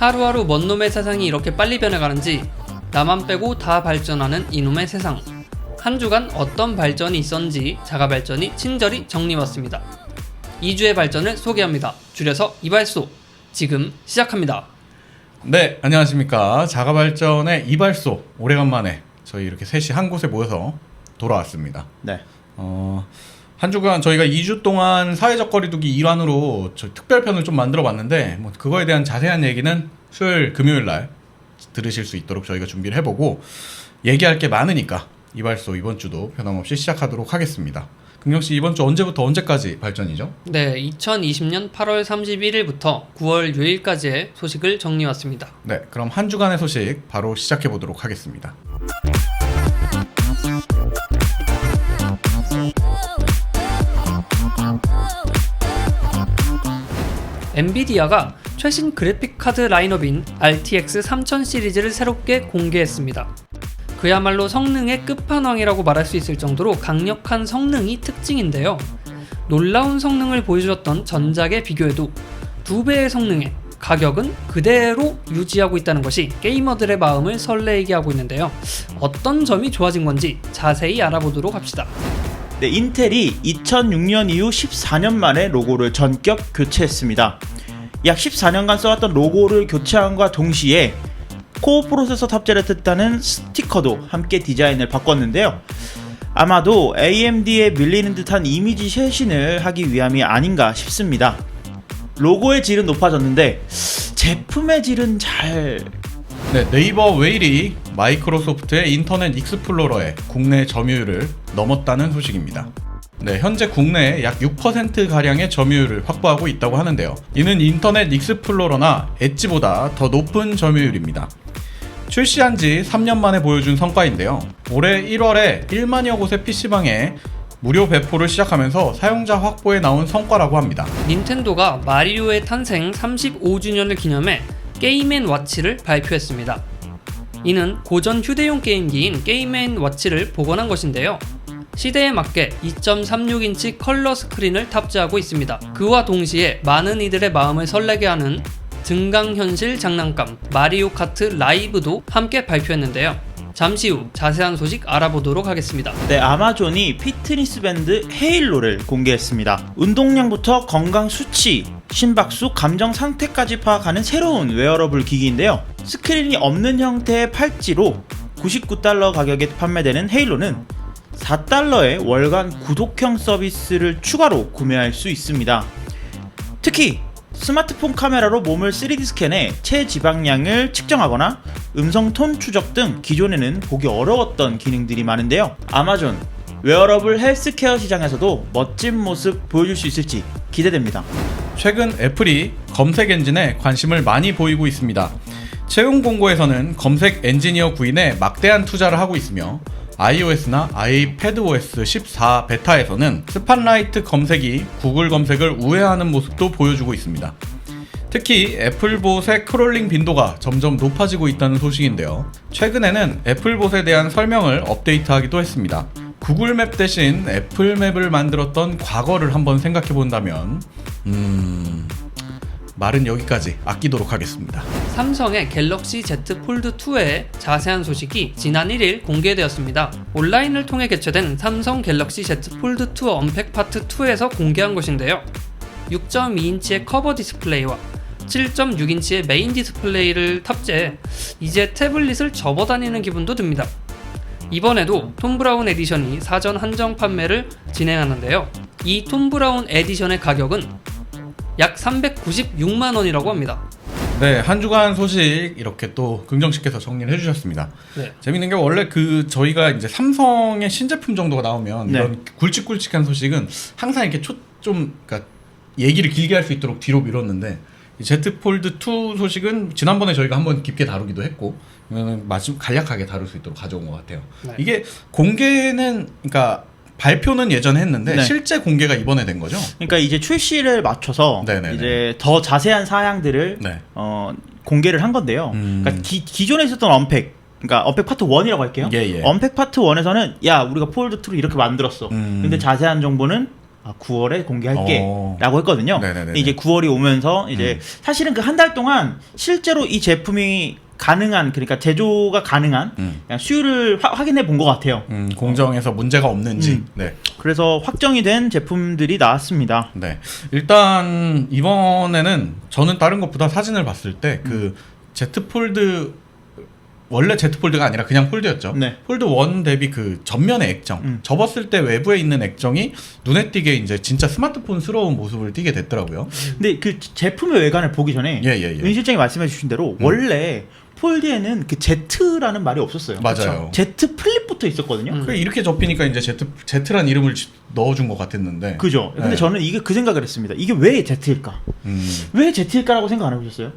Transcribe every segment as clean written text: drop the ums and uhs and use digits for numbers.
하루하루 먼 놈의 세상이 이렇게 빨리 변해가는지 나만 빼고 다 발전하는 이놈의 세상. 한 주간 어떤 발전이 있었는지 자가발전이 친절히 정리해왔습니다. 2주의 발전을 소개합니다. 줄여서 이발소. 지금 시작합니다. 네, 안녕하십니까. 자가발전의 이발소. 오래간만에 저희 이렇게 셋이 한 곳에 모여서 돌아왔습니다. 네. 한 주간 저희가 2주 동안 사회적 거리두기 일환으로 특별편을 좀 만들어 봤는데 뭐 그거에 대한 자세한 얘기는 수요일, 금요일 날 들으실 수 있도록 저희가 준비를 해보고 얘기할 게 많으니까 이발소 이번 주도 변함없이 시작하도록 하겠습니다. 긍정씨 이번 주 언제부터 언제까지 발전이죠? 네, 2020년 8월 31일부터 9월 6일까지의 소식을 정리해왔습니다. 네, 그럼 한 주간의 소식 바로 시작해 보도록 하겠습니다. 엔비디아가 최신 그래픽카드 라인업인 RTX 3000 시리즈를 새롭게 공개했습니다. 그야말로 성능의 끝판왕이라고 말할 수 있을 정도로 강력한 성능이 특징인데요. 놀라운 성능을 보여주었던 전작에 비교해도 2배의 성능에 가격은 그대로 유지하고 있다는 것이 게이머들의 마음을 설레게 하고 있는데요. 어떤 점이 좋아진 건지 자세히 알아보도록 합시다. 네, 인텔이 2006년 이후 14년 만에 로고를 전격 교체했습니다. 약 14년간 써왔던 로고를 교체함과 동시에 코어 프로세서 탑재를 뜻하는 스티커도 함께 디자인을 바꿨는데요. 아마도 AMD에 밀리는 듯한 이미지 쇄신을 하기 위함이 아닌가 싶습니다. 로고의 질은 높아졌는데 제품의 질은 네, 네이버 웨일이 마이크로소프트의 인터넷 익스플로러의 국내 점유율을 넘었다는 소식입니다. 네, 현재 국내에 약 6%가량의 점유율을 확보하고 있다고 하는데요. 이는 인터넷 익스플로러나 엣지보다 더 높은 점유율입니다. 출시한 지 3년 만에 보여준 성과인데요. 올해 1월에 1만여 곳의 PC방에 무료 배포를 시작하면서 사용자 확보에 나온 성과라고 합니다. 닌텐도가 마리오의 탄생 35주년을 기념해 게임앤워치를 발표했습니다. 이는 고전 휴대용 게임기인 게임앤워치를 복원한 것인데요. 시대에 맞게 2.36인치 컬러 스크린을 탑재하고 있습니다. 그와 동시에 많은 이들의 마음을 설레게 하는 증강현실 장난감 마리오 카트 라이브도 함께 발표했는데요. 잠시 후 자세한 소식 알아보도록 하겠습니다. 네, 아마존이 피트니스 밴드 헤일로를 공개했습니다. 운동량부터 건강 수치, 심박수, 감정 상태까지 파악하는 새로운 웨어러블 기기인데요. 스크린이 없는 형태의 팔찌로 99달러 가격에 판매되는 헤일로는 4달러의 월간 구독형 서비스를 추가로 구매할 수 있습니다. 특히 스마트폰 카메라로 몸을 3D 스캔해 체지방량을 측정하거나 음성 톤 추적 등 기존에는 보기 어려웠던 기능들이 많은데요. 아마존 웨어러블 헬스케어 시장에서도 멋진 모습 보여줄 수 있을지 기대됩니다. 최근 애플이 검색 엔진에 관심을 많이 보이고 있습니다. 최근 공고에서는 검색 엔지니어 구인에 막대한 투자를 하고 있으며 iOS나 iPadOS 14 베타에서는 스팟라이트 검색이 구글 검색을 우회하는 모습도 보여주고 있습니다. 특히 애플봇의 크롤링 빈도가 점점 높아지고 있다는 소식인데요. 최근에는 애플봇에 대한 설명을 업데이트하기도 했습니다. 구글맵 대신 애플맵을 만들었던 과거를 한번 생각해 본다면 말은 여기까지 아끼도록 하겠습니다. 삼성의 갤럭시 Z 폴드2의 자세한 소식이 지난 1일 공개되었습니다. 온라인을 통해 개최된 삼성 갤럭시 Z 폴드2 언팩 파트 2에서 공개한 것인데요. 6.2인치의 커버 디스플레이와 7.6인치의 메인 디스플레이를 탑재해 이제 태블릿을 접어다니는 기분도 듭니다. 이번에도 톰 브라운 에디션이 사전 한정 판매를 진행하는데요. 이 톰 브라운 에디션의 가격은 약 396만원이라고 합니다. 네, 한 주간 소식 이렇게 또 긍정씨께서 정리를 해주셨습니다. 네. 재밌는 게 원래 저희가 이제 삼성의 신제품 정도가 나오면 네. 이런 굵직굵직한 소식은 항상 이렇게 그러니까 얘기를 길게 할 수 있도록 뒤로 미뤘는데 Z 폴드 2 소식은 지난번에 저희가 한번 깊게 다루기도 했고 마침 간략하게 다룰 수 있도록 가져온 것 같아요. 네. 이게 공개는 그러니까 발표는 예전에 했는데 네. 실제 공개가 이번에 된 거죠? 그러니까 이제 출시를 맞춰서 네네네. 이제 더 자세한 사양들을 네. 공개를 한 건데요. 그러니까 기존에 있었던 언팩, 그러니까 언팩 파트 1이라고 할게요. 예. 언팩 파트 1에서는 야 우리가 폴드 2를 이렇게 만들었어. 근데 자세한 정보는 9월에 공개할게라고 했거든요. 네네네네. 근데 이제 9월이 오면서 이제 사실은 그 한 달 동안 실제로 이 제품이 가능한, 그러니까 제조가 가능한 그냥 수율을 확인해 본 것 같아요. 공정에서 문제가 없는지. 네. 그래서 확정이 된 제품들이 나왔습니다. 네. 일단 이번에는 저는 다른 것보다 사진을 봤을 때 그 Z 폴드, 원래 Z 폴드가 아니라 그냥 폴드였죠. 네. 폴드 1 대비 그 전면의 액정, 접었을 때 외부에 있는 액정이 눈에 띄게 이제 진짜 스마트폰스러운 모습을 띠게 됐더라고요. 근데 그 제품의 외관을 보기 전에 은 실장이 말씀해 주신 대로 원래 폴드에는 그 Z라는 말이 없었어요. 맞아요. Z 플립부터 있었거든요. 이렇게 접히니까 이제 Z란 이름을 넣어준 것 같았는데. 그죠. 근데 네. 저는 이게 그 생각을 했습니다. 이게 왜 Z일까? 왜 Z일까라고 생각 안 해보셨어요?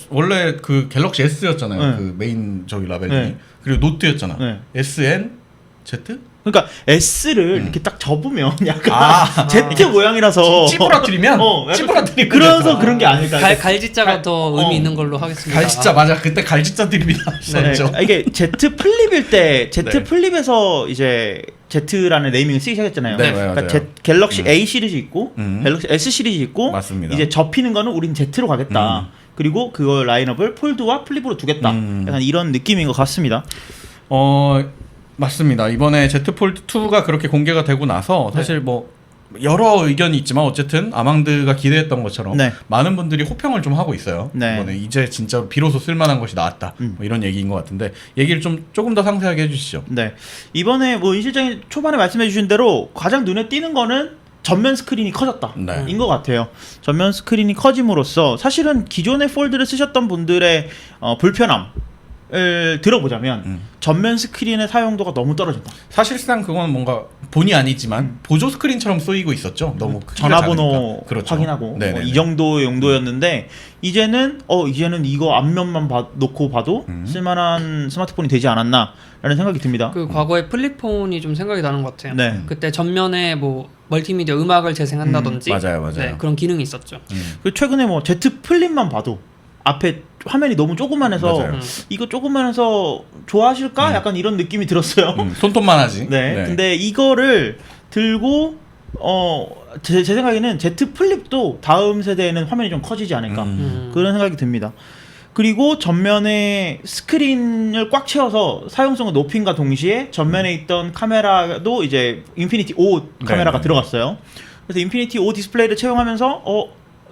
원래 그 갤럭시 S였잖아요. 네. 그 메인 저기 라벨이. 네. 그리고 노트였잖아. 네. SN Z? 그러니까 S를 이렇게 딱 접으면 약간 Z 모양이라서 찌푸라뜨리면 약간 찌푸라뜨리면 그래서 그런 게 아닐까. 갈지자가 더 의미 있는 걸로 하겠습니다. 갈지자 맞아. 그때 갈지자 드립이 나왔었죠. 네. 이게 Z 플립일 때 Z 네. 플립에서 이제 Z라는 네이밍을 쓰기 시작했잖아요. 네, 그러니까 맞아요. 갤럭시 A 시리즈 있고 음. 갤럭시 S 시리즈 있고 맞습니다. 이제 접히는 거는 우린 Z로 가겠다. 그리고 그거 라인업을 폴드와 플립으로 두겠다. 약간 이런 느낌인 것 같습니다. 맞습니다. 이번에 Z 폴드 2가 그렇게 공개가 되고 나서 사실 뭐 여러 의견이 있지만 어쨌든 아망드가 기대했던 것처럼 네. 많은 분들이 호평을 좀 하고 있어요. 네. 이번에 이제 진짜 비로소 쓸만한 것이 나왔다. 뭐 이런 얘기인 것 같은데 얘기를 조금 더 상세하게 해주시죠. 네. 이번에 뭐 인 실장이 초반에 말씀해 주신 대로 가장 눈에 띄는 거는 전면 스크린이 커졌다. 네. 인 것 같아요. 전면 스크린이 커짐으로써 사실은 기존의 폴드를 쓰셨던 분들의 불편함을 들어보자면 전면 스크린의 사용도가 너무 떨어진다. 사실상 그건 뭔가 본의 아니지만 보조 스크린처럼 쓰이고 있었죠. 너무 크기가 전화번호 작으니까. 그렇죠. 확인하고 뭐 네네네. 이 정도의 용도였는데 이제는 이거 앞면만 놓고 봐도 쓸만한 스마트폰이 되지 않았나라는 생각이 듭니다. 그 과거의 플립폰이 좀 생각이 나는 것 같아요. 네. 그때 전면에 뭐 멀티미디어 음악을 재생한다든지 맞아요. 네, 그런 기능이 있었죠. 그 최근에 뭐 Z 플립만 봐도 앞에 화면이 너무 조그만해서 맞아요. 이거 조그만해서 좋아하실까? 약간 이런 느낌이 들었어요. 손톱만 하지. 네. 근데 이거를 들고 제 생각에는 Z 플립도 다음 세대에는 화면이 좀 커지지 않을까 그런 생각이 듭니다. 그리고 전면에 스크린을 꽉 채워서 사용성을 높임과 동시에 전면에 있던 카메라도 이제 인피니티 5 카메라가 네. 들어갔어요. 그래서 인피니티 5 디스플레이를 채용하면서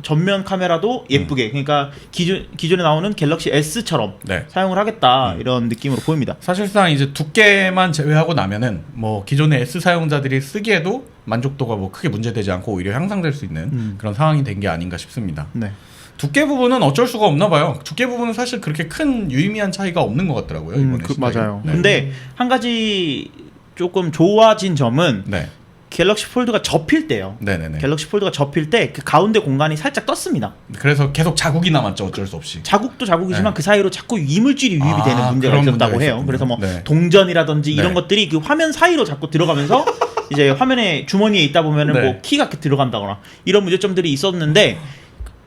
전면 카메라도 예쁘게 그러니까 기존에 나오는 갤럭시 S처럼 네. 사용을 하겠다 이런 느낌으로 보입니다. 사실상 이제 두께만 제외하고 나면은 뭐 기존의 S 사용자들이 쓰기에도 만족도가 뭐 크게 문제되지 않고 오히려 향상될 수 있는 그런 상황이 된 게 아닌가 싶습니다. 네. 두께 부분은 어쩔 수가 없나 봐요. 두께 부분은 사실 그렇게 큰 유의미한 차이가 없는 것 같더라고요. 이번에 시대에. 맞아요. 네. 근데 한 가지 조금 좋아진 점은 네. 갤럭시 폴드가 접힐 때요. 네네네. 갤럭시 폴드가 접힐 때 그 가운데 공간이 살짝 떴습니다. 그래서 계속 자국이 남았죠. 어쩔 수 없이. 자국도 자국이지만 네. 그 사이로 자꾸 이물질이 유입이 되는 문제가 그런 있었다고 문제가 해요. 있었군요. 그래서 뭐 네. 동전이라든지 이런 네. 것들이 그 화면 사이로 자꾸 들어가면서 이제 화면에 주머니에 있다 보면은 네. 뭐 키가 이렇게 들어간다거나 이런 문제점들이 있었는데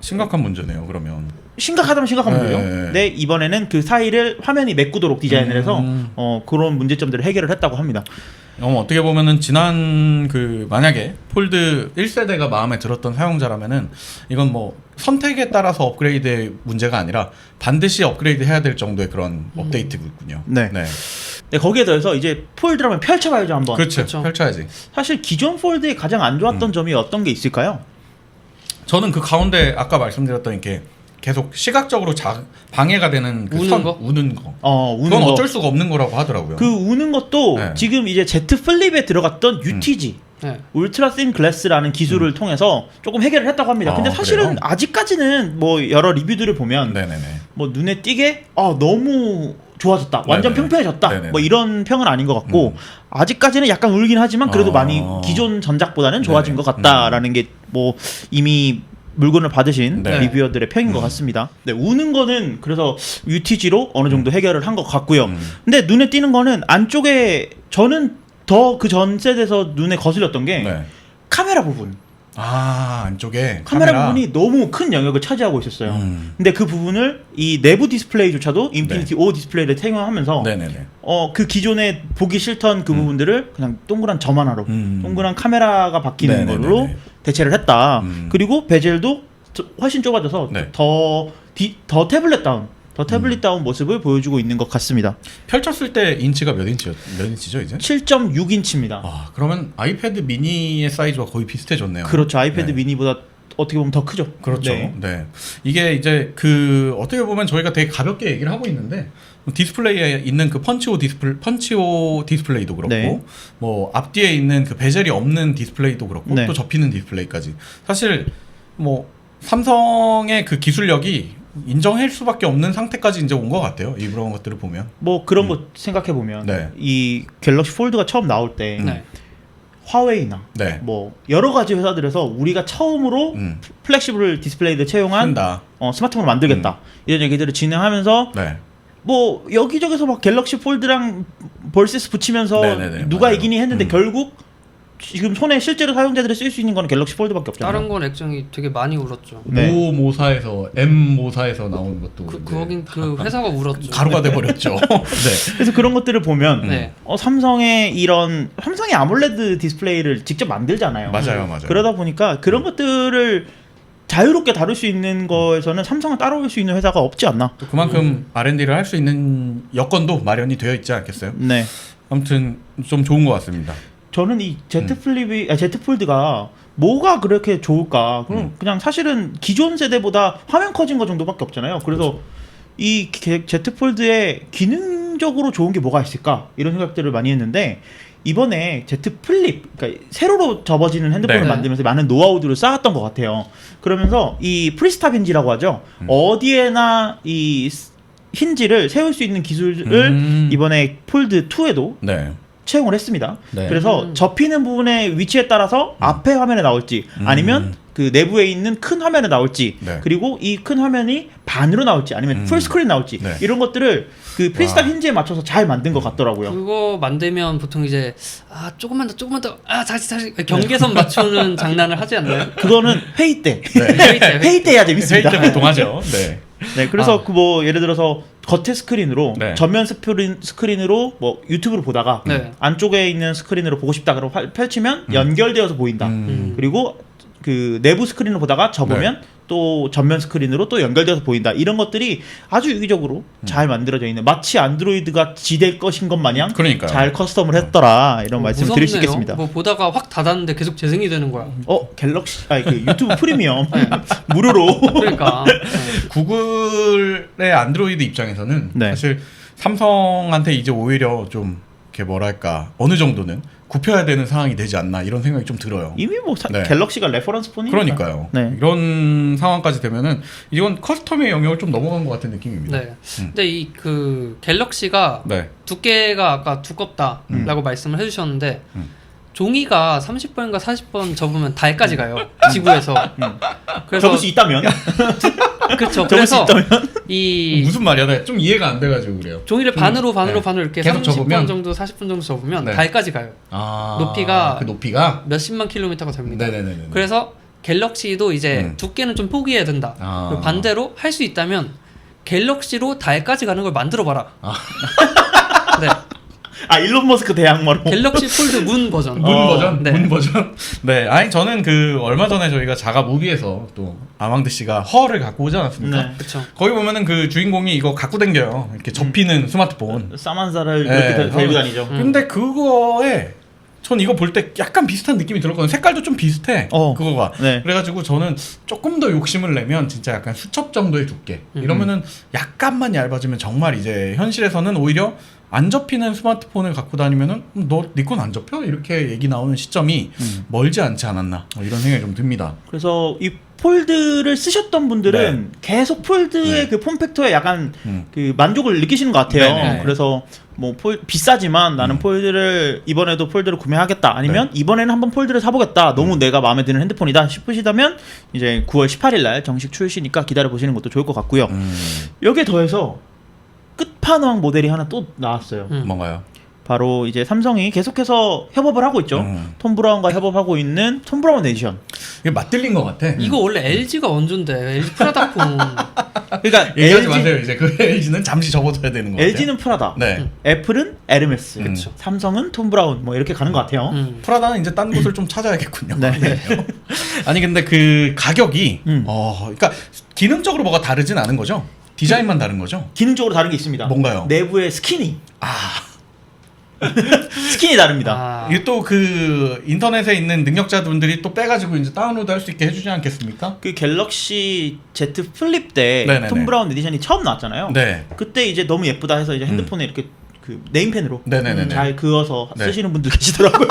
심각한 문제네요. 그러면. 심각하다면 심각한 네. 문제죠. 근데 이번에는 그 사이를 화면이 메꾸도록 디자인을 해서 그런 문제점들을 해결을 했다고 합니다. 어떻게 보면은 지난 만약에 폴드 1세대가 마음에 들었던 사용자라면은 이건 뭐 선택에 따라서 업그레이드의 문제가 아니라 반드시 업그레이드 해야 될 정도의 그런 업데이트군요. 네. 네, 거기에 더해서 이제 폴드라면 펼쳐봐야죠 한번. 그렇죠. 그렇죠. 펼쳐야지. 사실 기존 폴드의 가장 안 좋았던 점이 어떤 게 있을까요? 저는 그 가운데 아까 말씀드렸던 이렇게 계속 시각적으로 방해가 되는 우는 거? 우는 거. 우는 그건 거. 어쩔 수가 없는 거라고 하더라고요. 그 우는 것도 네. 지금 이제 Z 플립에 들어갔던 UTG 네. 울트라 씬 글래스라는 기술을 통해서 조금 해결을 했다고 합니다. 근데 사실은 그래요? 아직까지는 뭐 여러 리뷰들을 보면 네네네. 뭐 눈에 띄게 너무 좋아졌다, 완전 네네. 평평해졌다, 네네네. 뭐 이런 평은 아닌 것 같고 아직까지는 약간 울긴 하지만 그래도 많이 기존 전작보다는 좋아진 네네. 것 같다라는 게 뭐 이미 물건을 받으신 네. 리뷰어들의 평인 것 같습니다. 네, 우는 거는 그래서 UTG로 어느 정도 해결을 한 것 같고요. 근데 눈에 띄는 거는 안쪽에 저는 더 그 전 세대에서 눈에 거슬렸던 게 네. 카메라 부분. 안쪽에 카메라 부분이 너무 큰 영역을 차지하고 있었어요. 근데 그 부분을 이 내부 디스플레이조차도 인피니티 5 디스플레이를 착용하면서 네네네. 그 기존에 보기 싫던 그 부분들을 그냥 동그란 점 하나로 동그란 카메라가 바뀌는 네네네네. 걸로 대체를 했다. 그리고 베젤도 훨씬 좁아져서 네. 더 태블릿 다운 모습을 보여주고 있는 것 같습니다. 펼쳤을 때 인치가 몇 인치죠 이제? 7.6인치입니다. 그러면 아이패드 미니의 사이즈와 거의 비슷해졌네요. 그렇죠. 아이패드 네. 미니보다 어떻게 보면 더 크죠. 그렇죠. 네. 네. 이게 이제 어떻게 보면 저희가 되게 가볍게 얘기를 하고 있는데 디스플레이에 있는 그 펀치호 디스플레이도 그렇고 네. 뭐 앞뒤에 있는 그 베젤이 없는 디스플레이도 그렇고 네. 또 접히는 디스플레이까지 사실 뭐 삼성의 그 기술력이 인정할 수밖에 없는 상태까지 이제 온 것 같아요. 이런 것들을 보면. 뭐 그런 거 생각해 보면 네. 이 갤럭시 폴드가 처음 나올 때 네. 화웨이나 네. 뭐 여러 가지 회사들에서 우리가 처음으로 플렉시블 디스플레이를 채용한 한다. 스마트폰을 만들겠다 이런 얘기들을 진행하면서 네. 뭐 여기저기서 막 갤럭시 폴드랑 벌시스 붙이면서 네네네, 누가 맞아요. 이기니 했는데 결국 지금 손에 실제로 사용자들이 쓸 수 있는 건 갤럭시 폴드밖에 없잖아요. 다른 건 액정이 되게 많이 울었죠. 네. 모사에서 M모사에서 나온 것도 거긴 그 회사가 울었죠. 가루가 돼 버렸죠. 네. 그래서 그런 것들을 보면 네. 삼성의 아몰레드 디스플레이를 직접 만들잖아요. 맞아요. 그러다 보니까 그런 것들을 자유롭게 다룰 수 있는 거에서는 삼성은 따라올 수 있는 회사가 없지 않나. 또 그만큼 R&D를 할 수 있는 여건도 마련이 되어 있지 않겠어요? 네. 아무튼 좀 좋은 것 같습니다. 저는 이 Z 폴드가 뭐가 그렇게 좋을까? 그냥 사실은 기존 세대보다 화면 커진 거 정도밖에 없잖아요. 그래서 이 Z 폴드에 기능적으로 좋은 게 뭐가 있을까? 이런 생각들을 많이 했는데 이번에 Z 플립, 그러니까 세로로 접어지는 핸드폰을 네. 만들면서 많은 노하우들을 쌓았던 것 같아요. 그러면서 이 프리스탑 힌지라고 하죠. 어디에나 이 힌지를 세울 수 있는 기술을 이번에 폴드 2에도 네. 채용을 했습니다. 네. 그래서 접히는 부분의 위치에 따라서 앞에 화면에 나올지 아니면 그 내부에 있는 큰 화면에 나올지 네. 그리고 이 큰 화면이 반으로 나올지 아니면 풀스크린 나올지 네. 이런 것들을 그 프리스탑 힌지에 맞춰서 잘 만든 것 같더라고요. 그거 만들면 보통 이제 조금만 더 다시 경계선 맞추는 장난을 하지 않나요? 그거는 회의 때 회의 회의 때 해야 회의 재밌습니다. 때 보통 하죠. 네. 네, 그래서 그 뭐 예를 들어서 겉에 스크린으로 네. 전면 스크린으로 뭐 유튜브를 보다가 네. 안쪽에 있는 스크린으로 보고 싶다 그러면 펼치면 연결되어서 보인다. 그리고 그 내부 스크린을 보다가 접으면 또 전면 스크린으로 또 연결돼서 보인다. 이런 것들이 아주 유기적으로 잘 만들어져 있는 마치 안드로이드가 지될 것인 것 마냥 그러니까요. 잘 커스텀을 했더라. 이런 말씀을 드릴 수 무섭네요. 있겠습니다. 뭐 보다가 확 닫았는데 계속 재생이 되는 거야. 갤럭시 그 유튜브 프리미엄 무료로 그러니까 구글의 안드로이드 입장에서는 네. 사실 삼성한테 이제 오히려 좀 이렇게 뭐랄까 어느 정도는 굽혀야 되는 상황이 되지 않나 이런 생각이 좀 들어요. 이미 뭐 네. 갤럭시가 레퍼런스 폰이니까. 그러니까요. 네. 이런 상황까지 되면은 이건 커스텀의 영역을 좀 넘어간 것 같은 느낌입니다. 네. 근데 이 그 갤럭시가 네. 두께가 아까 두껍다라고 말씀을 해주셨는데 종이가 30번인가 40번 접으면 달까지 가요. 지구에서. 그래서 접을 수 있다면 그렇죠. 접을 수 그래서 있다면 무슨 말이야? 나 좀 이해가 안 돼가지고 그래요. 종이를 반으로 네. 이렇게 계속 30번 접으면? 정도 40분 정도 접으면 네. 달까지 가요. 높이가 그 높이가 몇십만 킬로미터가 됩니다. 네네네. 그래서 갤럭시도 이제 두께는 좀 포기해야 된다. 그리고 반대로 할 수 있다면 갤럭시로 달까지 가는 걸 만들어 봐라. 네. 일론 머스크 대항마로 갤럭시 폴드 문 버전. 문 버전? 네. 문 버전? 네. 아니 저는 그 얼마 전에 저희가 자가 무비에서 또 아망드 씨가 허를 갖고 오지 않았습니까? 네. 그렇죠. 거기 보면은 그 주인공이 이거 갖고 댕겨요. 이렇게 접히는 스마트폰. 사만사를 네. 그렇게 데리고 다니죠. 근데 그거에 전 이거 볼 때 약간 비슷한 느낌이 들었거든요. 색깔도 좀 비슷해. 그거가. 네. 그래가지고 저는 조금 더 욕심을 내면 진짜 약간 수첩 정도의 두께. 이러면은 약간만 얇아지면 정말 이제 현실에서는 오히려 안 접히는 스마트폰을 갖고 다니면은 너 네 건 안 접혀? 이렇게 얘기 나오는 시점이 멀지 않지 않았나 이런 생각이 좀 듭니다. 그래서 이 폴드를 쓰셨던 분들은 계속 폴드의 그 폼팩터에 약간 그 만족을 느끼시는 것 같아요. 네네. 그래서 뭐 비싸지만 나는 폴드를 이번에도 폴드를 구매하겠다. 아니면 이번에는 한번 폴드를 사보겠다. 너무 내가 마음에 드는 핸드폰이다 싶으시다면 이제 9월 18일 날 정식 출시니까 기다려 보시는 것도 좋을 것 같고요. 여기에 더해서 끝판왕 모델이 하나 또 나왔어요. 뭔가요? 바로 이제 삼성이 계속해서 협업을 하고 있죠. 톰 브라운과 협업하고 있는 톰 브라운 에디션. 이게 맞들린 것 같아. 이거 원래 LG가 원조인데 LG 프라다폰. 그러니까 얘기하지 마세요. 이제 그 LG는 잠시 접어둬야 되는 거 같아요. LG는 프라다, 네. 애플은 에르메스, 그쵸. 삼성은 톰 브라운 뭐 이렇게 가는 것 같아요. 프라다는 이제 딴 곳을 좀 찾아야겠군요. 네. 아니 근데 그 가격이 그러니까 기능적으로 뭐가 다르진 않은 거죠? 디자인만 다른 거죠? 기능적으로 다른 게 있습니다. 뭔가요? 내부의 스키닝. 스킨이 다릅니다. 아, 이게 또 그 인터넷에 있는 능력자분들이 또 빼가지고 이제 다운로드 할 수 있게 해주지 않겠습니까? 그 갤럭시 Z 플립 때 네네네. 톰 브라운 에디션이 처음 나왔잖아요. 네. 그때 이제 너무 예쁘다 해서 이제 핸드폰에 이렇게 그 네임펜으로 네네네네. 잘 그어서 네. 쓰시는 분들 계시더라고요.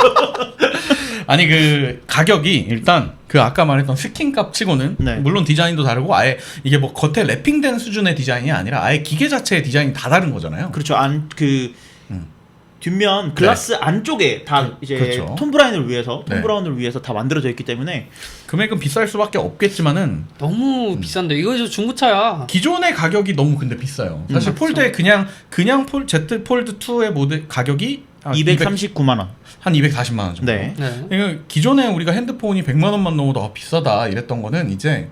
아니 그 가격이 일단 그 아까 말했던 스킨 값 치고는 네. 물론 디자인도 다르고 아예 이게 뭐 겉에 랩핑된 수준의 디자인이 아니라 아예 기계 자체의 디자인이 다 다른 거잖아요. 그렇죠. 뒷면 글라스 안쪽에 다 이제 그렇죠. 톰 브라운을 위해서 네. 다 만들어져 있기 때문에 금액은 비쌀 수밖에 없겠지만은 너무 비싼데 이거 저 중고차야. 기존의 가격이 너무 근데 비싸요. 사실 폴드의 그냥 Z 폴드 2의 모델 가격이 239만 원. 한 240만 원 정도. 네. 네. 그러니까 기존에 우리가 핸드폰이 100만 원만 넘어도 비싸다 이랬던 거는 이제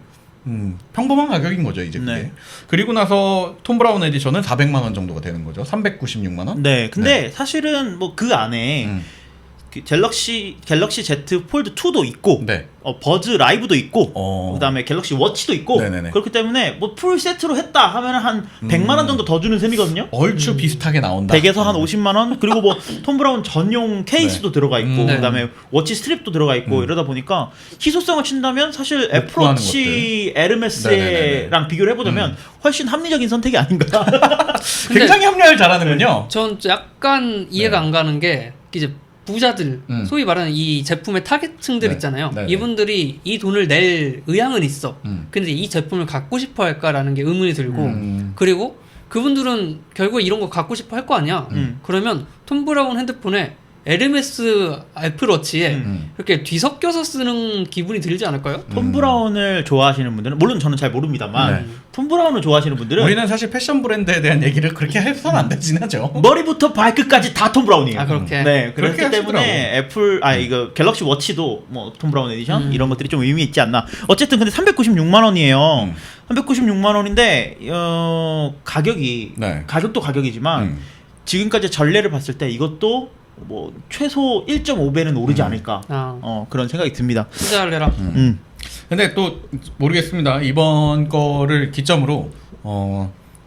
평범한 가격인 거죠 이제 그게. 네. 그리고 나서 톰 브라운 에디션은 400만 원 정도가 되는 거죠. 396만 원. 네. 근데 사실은 뭐 그 안에 그 갤럭시 Z 폴드 2도 있고 네. 버즈 라이브도 있고 그다음에 갤럭시 워치도 있고 네네네. 그렇기 때문에 뭐 풀 세트로 했다 하면 한 100만 원 정도 더 주는 셈이거든요. 얼추 비슷하게 나온다. 100에서 한 50만 원 그리고 뭐 톰 브라운 전용 케이스도 들어가 있고 네. 그다음에 워치 스트립도 들어가 있고 이러다 보니까 희소성을 친다면 사실 애플워치 에르메스랑 네네네네. 비교를 해보자면 훨씬 합리적인 선택이 아닌가. 근데 굉장히 합리화를 잘하는군요. 전 약간 이해가 네. 안 가는 게 이제 부자들, 소위 말하는 이 제품의 타겟층들 네. 있잖아요. 네네. 이분들이 이 돈을 낼 의향은 있어. 음. 근데 이 제품을 갖고 싶어 할까라는 게 의문이 들고, 그리고 그분들은 결국 이런 거 갖고 싶어 할 거 아니야. 그러면 톰 브라운 핸드폰에 에르메스 애플워치에 이렇게 뒤섞여서 쓰는 기분이 들지 않을까요? 톰 브라운을 좋아하시는 분들은 물론 저는 잘 모릅니다만 네. 톰 브라운을 좋아하시는 분들은 우리는 사실 패션 브랜드에 대한 얘기를 그렇게 해서는 안 되진 하죠. 머리부터 발끝까지 다 톰 브라운이에요. 아, 그렇게? 네, 그렇기 그렇게 때문에 이거 갤럭시 워치도 뭐 톰 브라운 에디션 이런 것들이 좀 의미 있지 않나. 어쨌든 근데 396만 원이에요. 396만 원인데 가격이 네. 가격도 가격이지만 지금까지 전례를 봤을 때 이것도 뭐 최소 1.5배는 오르지 않을까. 아, 그런 생각이 듭니다. 진짜 할래라. 근데 또 모르겠습니다. 이번 거를 기점으로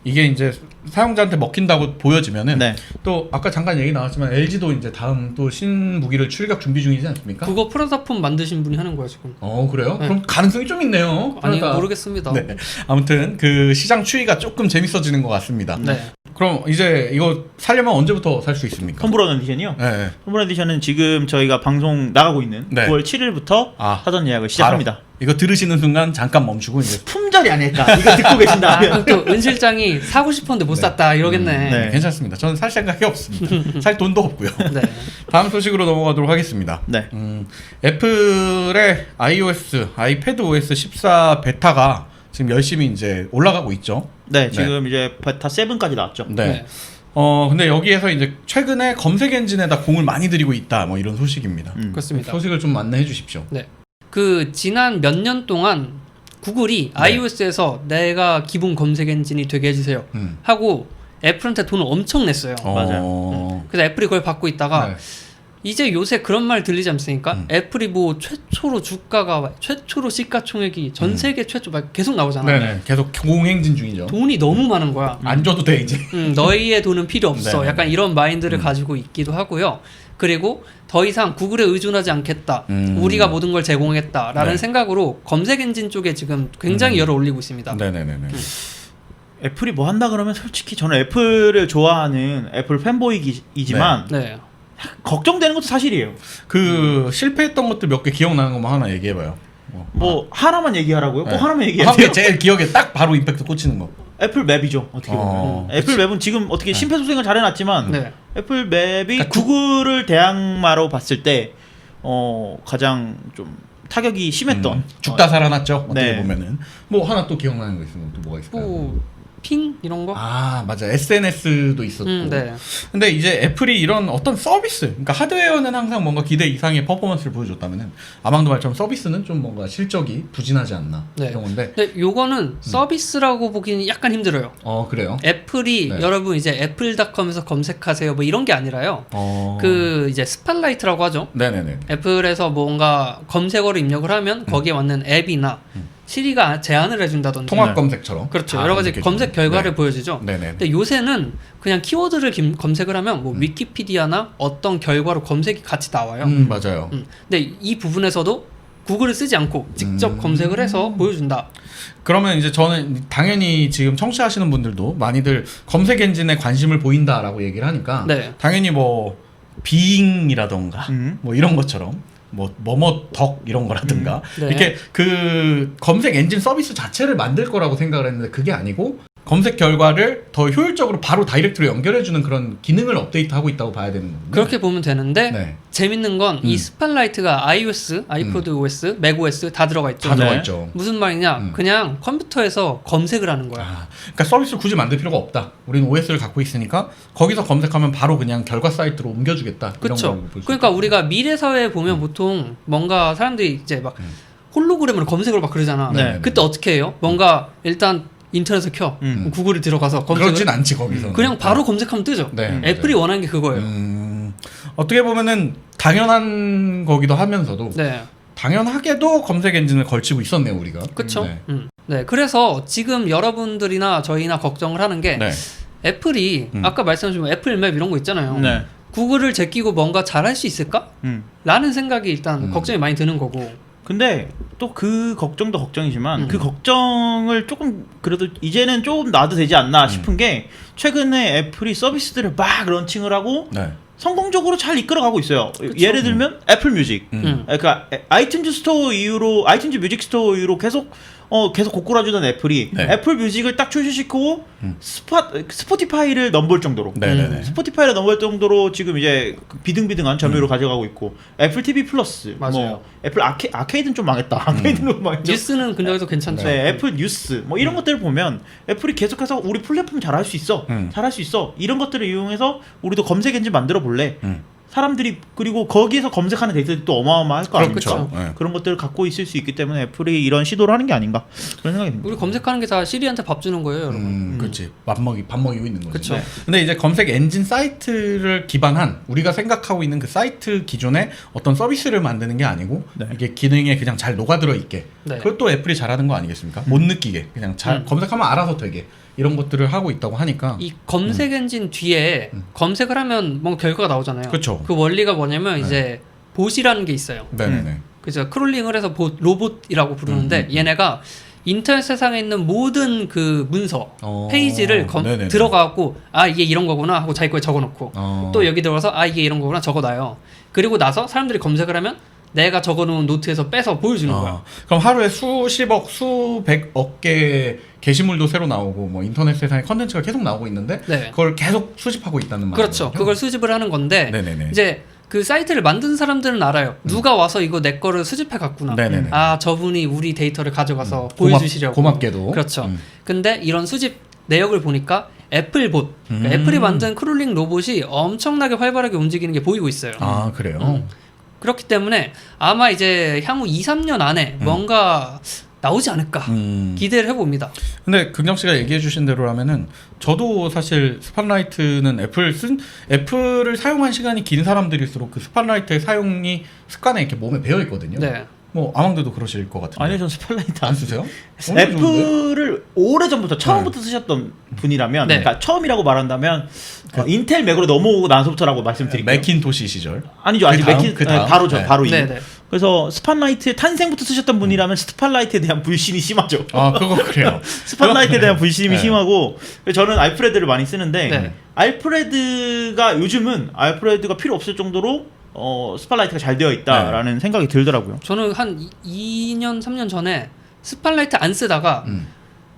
이게 이제 사용자한테 먹힌다고 보여지면은 네. 또 아까 잠깐 얘기 나왔지만 LG도 이제 다음 또 신무기를 출격 준비 중이지 않습니까? 그거 프라다폰 만드신 분이 하는 거야 지금. 그래요? 네. 그럼 가능성이 좀 있네요. 아니 그러니까. 모르겠습니다. 네. 아무튼 그 시장 추이가 조금 재밌어지는 것 같습니다. 네. 그럼 이제 이거 살려면 언제부터 살 수 있습니까? 톰 브라운 에디션이요. 네. 톰 브라운 에디션은 지금 저희가 방송 나가고 있는 네. 9월 7일부터 사전 예약을 시작합니다. 바로 이거 들으시는 순간 잠깐 멈추고 이제 품절이 아닐까. 이거 듣고 계신다면. 그럼 또 은 실장이 사고 싶었는데 못 샀다 이러겠네. 네. 괜찮습니다. 저는 살 생각이 없습니다. 살 돈도 없고요. 네. 다음 소식으로 넘어가도록 하겠습니다. 네. 애플의 iOS, 아이패드 OS 14 베타가 지금 열심히 이제 올라가고 있죠. 네, 지금 이제 베타 7까지 나왔죠. 네. 네. 근데 여기에서 이제 최근에 검색 엔진에다 공을 많이 들이고 있다. 뭐 이런 소식입니다. 그렇습니다. 소식을 좀 안내해 주십시오. 네. 그 지난 몇 년 동안 구글이 iOS에서 내가 기본 검색 엔진이 되게 해주세요 하고 애플한테 돈을 엄청 냈어요. 맞아요. 그래서 애플이 그걸 받고 있다가 네. 이제 요새 그런 말 들리지 않습니까? 애플이 뭐 최초로 주가가 최초로 시가총액이 전 세계 최초 막 계속 나오잖아요. 네네. 계속 공행진 중이죠. 돈이 너무 많은 거야. 안 줘도 돼 이제. 너희의 돈은 필요 없어. 네네. 약간 이런 마인드를 가지고 있기도 하고요. 그리고 더 이상 구글에 의존하지 않겠다. 우리가 모든 걸 제공했다라는 네. 생각으로 검색 엔진 쪽에 지금 굉장히 열을 올리고 있습니다. 네네네네. 애플이 뭐 한다 그러면 솔직히 저는 애플을 좋아하는 애플 팬보이이지만 네. 걱정되는 것도 사실이에요. 그 실패했던 것들 몇 개 기억나는 것만 하나 얘기해봐요. 뭐 하나만 얘기하라고요? 꼭 네. 하나만 한 얘기해야 개 돼요? 제일 기억에 딱 바로 임팩트 꽂히는 거. 애플 맵이죠. 어떻게 보면. 애플 맵은 지금 어떻게 심폐소생을 잘 해놨지만 네. 애플 맵이 그러니까 구글을 대항마로 봤을 때 가장 좀 타격이 심했던 죽다 살아났죠. 어떻게 네. 보면은 뭐 하나 또 기억나는 거 있으면 또 뭐가 있을까요? 뭐 핑 이런 거. 아 맞아, SNS도 있었고. 네. 근데 이제 애플이 이런 어떤 서비스, 그러니까 하드웨어는 항상 뭔가 기대 이상의 퍼포먼스를 보여줬다면은 아망도 말처럼 서비스는 좀 뭔가 실적이 부진하지 않나 네. 이런 건데. 근데 요거는 서비스라고 보기는 약간 힘들어요. 그래요? 애플이 네. 여러분 이제 애플닷컴에서 검색하세요 뭐 이런 게 아니라요. 그 이제 스팟라이트라고 하죠. 네네네. 애플에서 뭔가 검색어를 입력을 하면 거기에 맞는 앱이나 시리가 제안을 해준다든지 통합 검색처럼. 그렇죠. 다 여러 가지 검색해주는. 검색 결과를 네. 보여주죠. 네네. 근데 요새는 그냥 키워드를 검색을 하면 뭐 위키피디아나 어떤 결과로 검색이 같이 나와요. 맞아요. 근데 이 부분에서도 구글을 쓰지 않고 직접 검색을 해서 보여준다. 그러면 이제 저는 당연히 지금 청취하시는 분들도 많이들 검색 엔진에 관심을 보인다라고 얘기를 하니까 네. 당연히 뭐 비잉이라던가 뭐 이런 것처럼 뭐뭐 덕 이런 거라든가 네. 이렇게 그 검색 엔진 서비스 자체를 만들 거라고 생각을 했는데 그게 아니고 검색 결과를 더 효율적으로 바로 다이렉트로 연결해주는 그런 기능을 업데이트하고 있다고 봐야 되는 거군요. 그렇게 보면 되는데 네. 재밌는 건 이 스팟라이트가 iOS, 아이포드 OS, 맥OS 다 들어가 있죠. 다 들어가 네. 있죠. 무슨 말이냐? 그냥 컴퓨터에서 검색을 하는 거야. 그러니까 서비스를 굳이 만들 필요가 없다. 우리는 OS를 갖고 있으니까 거기서 검색하면 바로 그냥 결과 사이트로 옮겨주겠다. 그렇죠. 그러니까 우리가 미래 사회에 보면 보통 뭔가 사람들이 이제 막 홀로그램으로 검색을 막 그러잖아. 네. 그때 어떻게 해요? 뭔가 일단 인터넷을 켜, 구글에 들어가서 검색을 그렇진 않지 거기서는. 그냥 바로 검색하면 뜨죠. 네, 애플이 맞아요. 원하는 게 그거예요. 어떻게 보면은 당연한 거기도 하면서도 네, 당연하게도 검색 엔진을 걸치고 있었네요 우리가. 그렇죠. 네. 네, 그래서 지금 여러분들이나 저희나 걱정을 하는 게 네. 애플이 아까 말씀하신 애플맵 이런 거 있잖아요. 네. 구글을 제끼고 뭔가 잘할 수 있을까? 라는 생각이 일단 걱정이 많이 드는 거고. 근데 또 그 걱정도 걱정이지만 그 걱정을 조금 그래도 이제는 조금 놔도 되지 않나 싶은 게 최근에 애플이 서비스들을 막 런칭을 하고 네. 성공적으로 잘 이끌어가고 있어요. 예를 들면 애플 뮤직. 그러니까 아이튠즈 스토어 이후로 아이튠즈 뮤직 스토어 이후로 계속 고꾸라주던 애플이 네. 애플 뮤직을 딱 출시시키고 스포티파이를 넘볼 정도로 네네네. 스포티파이를 넘볼 정도로 지금 이제 비등비등한 점유율을 가져가고 있고 애플 TV 플러스 맞아요. 뭐 애플 아케이드는 좀 망했다. 아케이드는 망했죠. 뉴스는 근데도 괜찮죠. 네, 애플 뉴스 뭐 이런 것들을 보면 애플이 계속해서 우리 플랫폼 잘할 수 있어, 잘할 수 있어 이런 것들을 이용해서 우리도 검색 엔진 만들어 볼래. 사람들이 그리고 거기에서 검색하는 데이터들이 또 어마어마할 거 아닙니까? 그렇죠. 네. 그런 것들을 갖고 있을 수 있기 때문에 애플이 이런 시도를 하는 게 아닌가 그런 생각이 듭니다. 우리 검색하는 게 다 시리한테 밥 주는 거예요, 여러분. 그렇지. 밥 먹이고 있는 거죠. 그쵸. 네. 근데 이제 검색 엔진 사이트를 기반한 우리가 생각하고 있는 그 사이트 기존에 어떤 서비스를 만드는 게 아니고 네. 이게 기능에 그냥 잘 녹아들어 있게. 네. 그것도 애플이 잘하는 거 아니겠습니까? 못 느끼게 그냥 잘 검색하면 알아서 되게 이런 것들을 하고 있다고 하니까. 이 검색 엔진 뒤에 검색을 하면 뭔가 결과가 나오잖아요. 그쵸. 그 원리가 뭐냐면 이제 봇이라는 게 있어요. 네네네. 그래서 크롤링을 해서 로봇이라고 부르는데 얘네가 인터넷 세상에 있는 모든 그 문서 페이지를 네네네. 들어가고 아 이게 이런 거구나 하고 자기 거에 적어놓고 또 여기 들어가서 아 이게 이런 거구나 적어놔요. 그리고 나서 사람들이 검색을 하면 내가 적어놓은 노트에서 빼서 보여주는 거야. 그럼 하루에 수십억, 수백억 개의 게시물도 새로 나오고 뭐 인터넷 세상에 컨텐츠가 계속 나오고 있는데 네. 그걸 계속 수집하고 있다는 말이죠. 그렇죠. 그걸 수집을 하는 건데 네네네. 이제 그 사이트를 만든 사람들은 알아요. 누가 와서 이거 내 거를 수집해 갔구나. 네네네. 아 저분이 우리 데이터를 가져가서 보여주시려고. 고맙게도. 그렇죠. 근데 이런 수집 내역을 보니까 애플봇, 그러니까 애플이 만든 크롤링 로봇이 엄청나게 활발하게 움직이는 게 보이고 있어요. 아 그래요? 그렇기 때문에 아마 이제 향후 2, 3년 안에 뭔가 나오지 않을까 기대를 해봅니다. 근데 긍정 씨가 얘기해 주신 대로라면은 저도 사실 스팟라이트는 애플을 사용한 시간이 긴 사람들일수록 그 스팟라이트의 사용이 습관에 이렇게 몸에 배어 있거든요. 네. 뭐 아망드도 그러실 것 같은데. 아니요, 전 스팟라이트 안 안 쓰세요? 애플을 오래전부터 처음부터 쓰셨던 분이라면 네. 그러니까 처음이라고 말한다면 인텔 맥으로 넘어오고 나서부터라고 말씀드릴게요. 맥킨토시 시절. 아니죠. 아직 다음? 맥킨 그 다음? 바로 저 네. 바로 이. 네네. 그래서 스팟라이트의 탄생부터 쓰셨던 분이라면 스팟라이트에 대한 불신이 심하죠. 아 그거 그래요. 스팟라이트에 대한 불신이 네. 심하고 저는 알프레드를 많이 쓰는데 네. 알프레드가 요즘은 알프레드가 필요 없을 정도로 스팟라이트가 잘 되어 있다라는 생각이 들더라고요. 저는 한 2년, 3년 전에 스팟라이트 안 쓰다가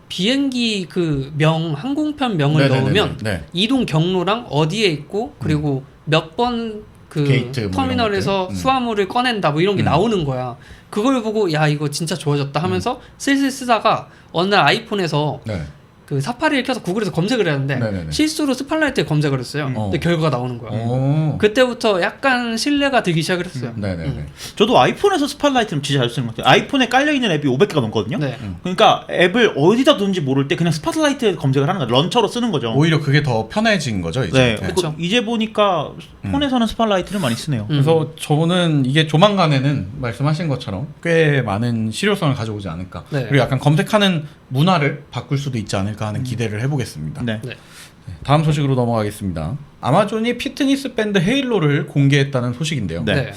비행기 그 항공편 명을 네네네네. 넣으면 네. 이동 경로랑 어디에 있고 그리고 몇 번 그 게이트 뭐 터미널에서 이런 것들. 수화물을 꺼낸다 뭐 이런 게 나오는 거야. 그걸 보고 야 이거 진짜 좋아졌다 하면서 슬슬 쓰다가 어느 날 아이폰에서 네. 그 사파리를 켜서 구글에서 검색을 했는데 네네네. 실수로 스팟라이트에 검색을 했어요. 근데 결과가 나오는 거야. 그때부터 약간 신뢰가 들기 시작을 했어요. 네네네. 저도 아이폰에서 스팟라이트는 진짜 잘 쓰는 것 같아요. 아이폰에 깔려있는 앱이 500개가 넘거든요. 네. 그러니까 앱을 어디다 두는지 모를 때 그냥 스팟라이트 검색을 하는 거예요. 런처로 쓰는 거죠. 오히려 그게 더 편해진 거죠 이제. 네, 그쵸. 이제 보니까 폰에서는 스팟라이트를 많이 쓰네요. 그래서 저는 이게 조만간에는 말씀하신 것처럼 꽤 많은 실효성을 가져오지 않을까. 네. 그리고 약간 검색하는 문화를 바꿀 수도 있지 않을까 하는 기대를 해보겠습니다. 네. 네. 다음 소식으로 넘어가겠습니다. 아마존이 피트니스 밴드 헤일로를 공개했다는 소식인데요. 네.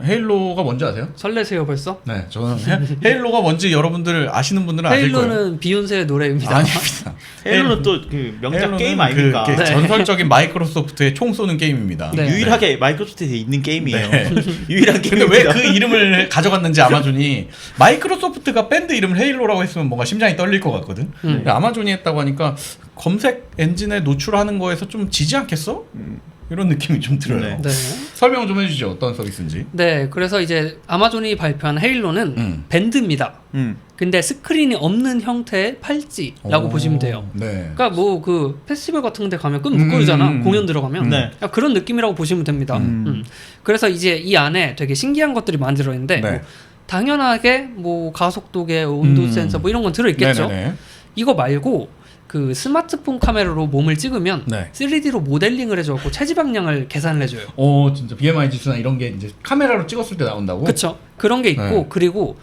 헤일로가 뭔지 아세요? 설레세요 벌써? 네, 저는 헤일로가 뭔지 여러분들 아시는 분들은 아실 거예요. 헤일로는 비욘세의 노래입니다. 아닙니다. 헤일로는 또 그 명작 헤일로는 게임 아닙니까? 그 네. 전설적인 마이크로소프트의 총 쏘는 게임입니다. 네. 유일하게 마이크로소프트에 있는 게임이에요. 네. 유일한 근데 게임입니다. 왜 그 이름을 가져갔는지 아마존이 마이크로소프트가 밴드 이름을 헤일로라고 했으면 뭔가 심장이 떨릴 것 같거든. 근데 아마존이 했다고 하니까 검색 엔진에 노출하는 거에서 좀 지지 않겠어? 이런 느낌이 좀 들어요. 네. 네. 설명 좀 해주죠. 어떤 서비스인지. 네, 그래서 이제 아마존이 발표한 헤일로는 밴드입니다. 근데 스크린이 없는 형태의 팔찌라고 보시면 돼요. 네. 그러니까 뭐 그 페스티벌 같은 데 가면 끈 묶어주잖아. 공연 들어가면. 네. 그러니까 그런 느낌이라고 보시면 됩니다. 그래서 이제 이 안에 되게 신기한 것들이 많이 들어있는데 네. 뭐 당연하게 뭐 가속도계, 온도 센서 뭐 이런 건 들어있겠죠. 네네네. 이거 말고 그 스마트폰 카메라로 몸을 찍으면 네. 3D로 모델링을 해줘갖고 체지방량을 계산을 해줘요. 진짜 BMI 지수나 이런 게 이제 카메라로 찍었을 때 나온다고? 그쵸? 그런 게 있고 네. 그리고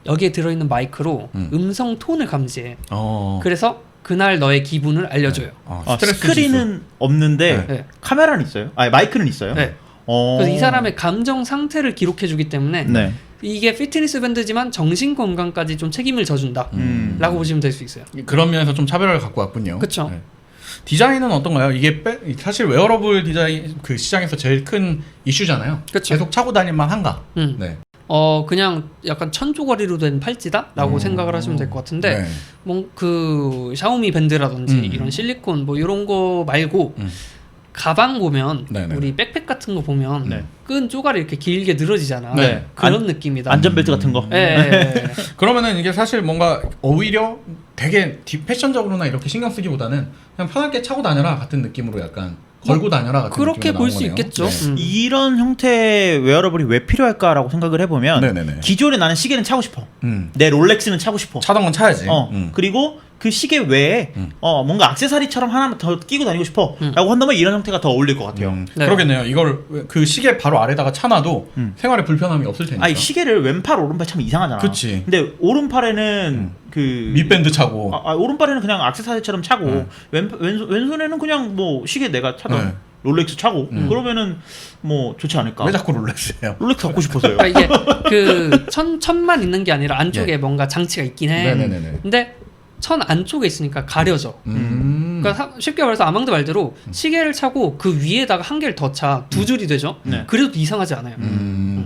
여기에 들어있는 마이크로 음성 톤을 감지해. 그래서 그날 너의 기분을 알려줘요. 스트레스 스크린은 없는데 네. 카메라는 있어요? 아니 마이크는 있어요? 네. 그래서 이 사람의 감정 상태를 기록해주기 때문에 네. 이게 피트니스 밴드지만 정신 건강까지 좀 책임을 져준다 라고 보시면 될 수 있어요. 그런 면에서 좀 차별화를 갖고 왔군요. 그쵸. 네. 디자인은 어떤가요? 이게 사실 웨어러블 디자인 그 시장에서 제일 큰 이슈잖아요. 그쵸. 계속 차고 다닐만 한가? 네. 그냥 약간 천조거리로 된 팔찌다라고 생각을 하시면 될 것 같은데 네. 뭐 그 샤오미 밴드라든지 이런 실리콘 뭐 이런 거 말고 가방 보면 네네. 우리 백팩 같은 거 보면 네. 끈 쪼가리 이렇게 길게 늘어지잖아. 네. 그런 느낌이다. 안전벨트 같은 거. 예. 그러면은 이게 사실 뭔가 오히려 되게 패션적으로나 이렇게 신경 쓰기보다는 그냥 편하게 차고 다녀라 같은 느낌으로 약간 걸고 다녀라 같은 그렇게 느낌으로 볼 나온 수 거네요. 있겠죠. 네. 이런 형태의 웨어러블이 왜 필요할까라고 생각을 해보면 네네네. 기존에 나는 시계는 차고 싶어. 음. 내 롤렉스는 차고 싶어. 차던 건 차야지. 그리고 그 시계 외에 뭔가 액세서리처럼 하나만 더 끼고 다니고 싶어 라고 한다면 이런 형태가 더 어울릴 것 같아요. 네. 그러겠네요. 이걸 그 시계 바로 아래다가 차놔도 생활에 불편함이 없을 테니까. 아니 시계를 왼팔 오른팔 차면 이상하잖아. 그치. 근데 오른팔에는 그 밑밴드 차고. 오른팔에는 그냥 액세서리처럼 차고 왼손에는 그냥 뭐 시계 내가 차던 네. 롤렉스 차고 그러면은 뭐 좋지 않을까. 왜 자꾸 롤렉스예요? 롤렉스 갖고 싶어서요. 그러니까 이게 그 천만 있는 게 아니라 안쪽에 예. 뭔가 장치가 있긴 해. 네네네네. 근데 천 안쪽에 있으니까 가려져. 그러니까 쉽게 말해서 아망드 말대로 시계를 차고 그 위에다가 한 개를 더 차 두 줄이 되죠. 네. 그래도 이상하지 않아요.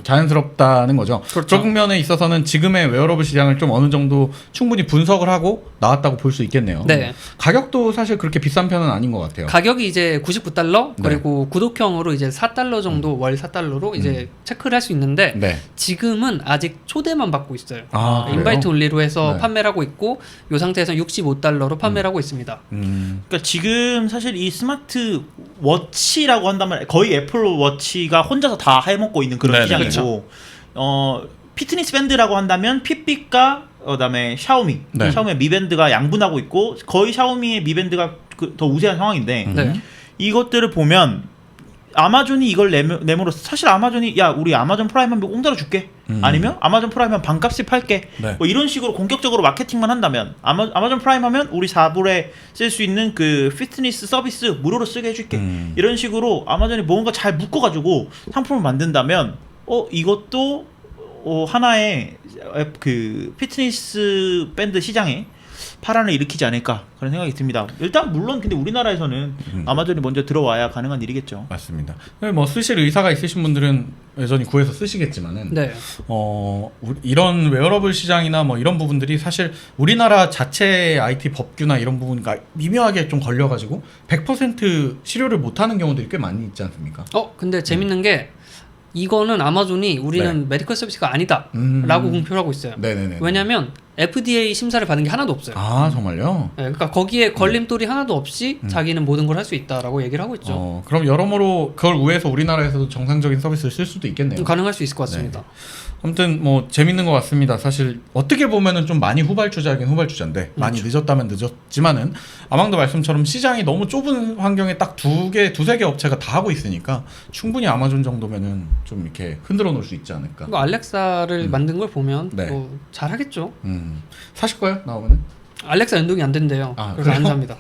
자연스럽다는 거죠. 그렇죠. 저 국면에 있어서는 지금의 웨어러블 시장을 좀 어느 정도 충분히 분석을 하고 나왔다고 볼 수 있겠네요. 네. 가격도 사실 그렇게 비싼 편은 아닌 것 같아요. 가격이 이제 $99 네. 그리고 구독형으로 이제 $4 정도 월 $4로 이제 체크를 할 수 있는데 네. 지금은 아직 초대만 받고 있어요. 아, 그래요? 인바이트 온리로 해서 네. 판매를 하고 있고 이 상태에서 $65로 판매를 하고 있습니다. 그러니까 지금 사실 이 스마트 워치라고 한다면 거의 애플 워치가 혼자서 다 해먹고 있는 그런 네네. 시장이고 피트니스 밴드라고 한다면 핏빛과 그다음에 샤오미 네. 샤오미의 미밴드가 양분하고 있고 거의 샤오미의 미밴드가 더 우세한 상황인데 네. 이것들을 보면 아마존이 이걸 내므로써 사실 아마존이 야 우리 아마존 프라임 한번 공짜로 줄게 아니면 아마존 프라임 한 반값에 팔게 네. 뭐 이런 식으로 공격적으로 마케팅만 한다면 아마존 프라임 하면 우리 4불에 쓸 수 있는 그 피트니스 서비스 무료로 쓰게 해줄게 이런 식으로 아마존이 뭔가 잘 묶어가지고 상품을 만든다면 이것도 하나의 그 피트니스 밴드 시장에 파란을 일으키지 않을까 그런 생각이 듭니다. 일단 물론 근데 우리나라에서는 아마존이 먼저 들어와야 가능한 일이겠죠. 맞습니다. 뭐 쓰실 의사가 있으신 분들은 여전히 구해서 쓰시겠지만은 네. 이런 웨어러블 시장이나 뭐 이런 부분들이 사실 우리나라 자체의 IT 법규나 이런 부분과 미묘하게 좀 걸려가지고 100% 실효를 못하는 경우들이 꽤 많이 있지 않습니까? 근데 재밌는 게 이거는 아마존이 우리는 네. 메디컬 서비스가 아니다 라고 공표를 하고 있어요. 네네네. 왜냐면 FDA 심사를 받는 게 하나도 없어요. 아 정말요? 네, 그러니까 거기에 걸림돌이 하나도 없이 자기는 모든 걸 할 수 있다라고 얘기를 하고 있죠. 그럼 여러모로 그걸 우회해서 우리나라에서도 정상적인 서비스를 쓸 수도 있겠네요. 가능할 수 있을 것 같습니다. 아무튼 뭐 재밌는 것 같습니다. 사실 어떻게 보면은 좀 많이 후발주자긴 후발주자인데 많이 늦었다면 늦었지만은 아망도 말씀처럼 시장이 너무 좁은 환경에 딱 두세 개 업체가 다 하고 있으니까 충분히 아마존 정도면은 좀 이렇게 흔들어 놓을 수 있지 않을까. 그리고 알렉사를 만든 걸 보면 네. 뭐 잘하겠죠. 사실 거예요 나오면은? 알렉사 연동이 안 된대요. 아, 그래서 안 그래요? 삽니다.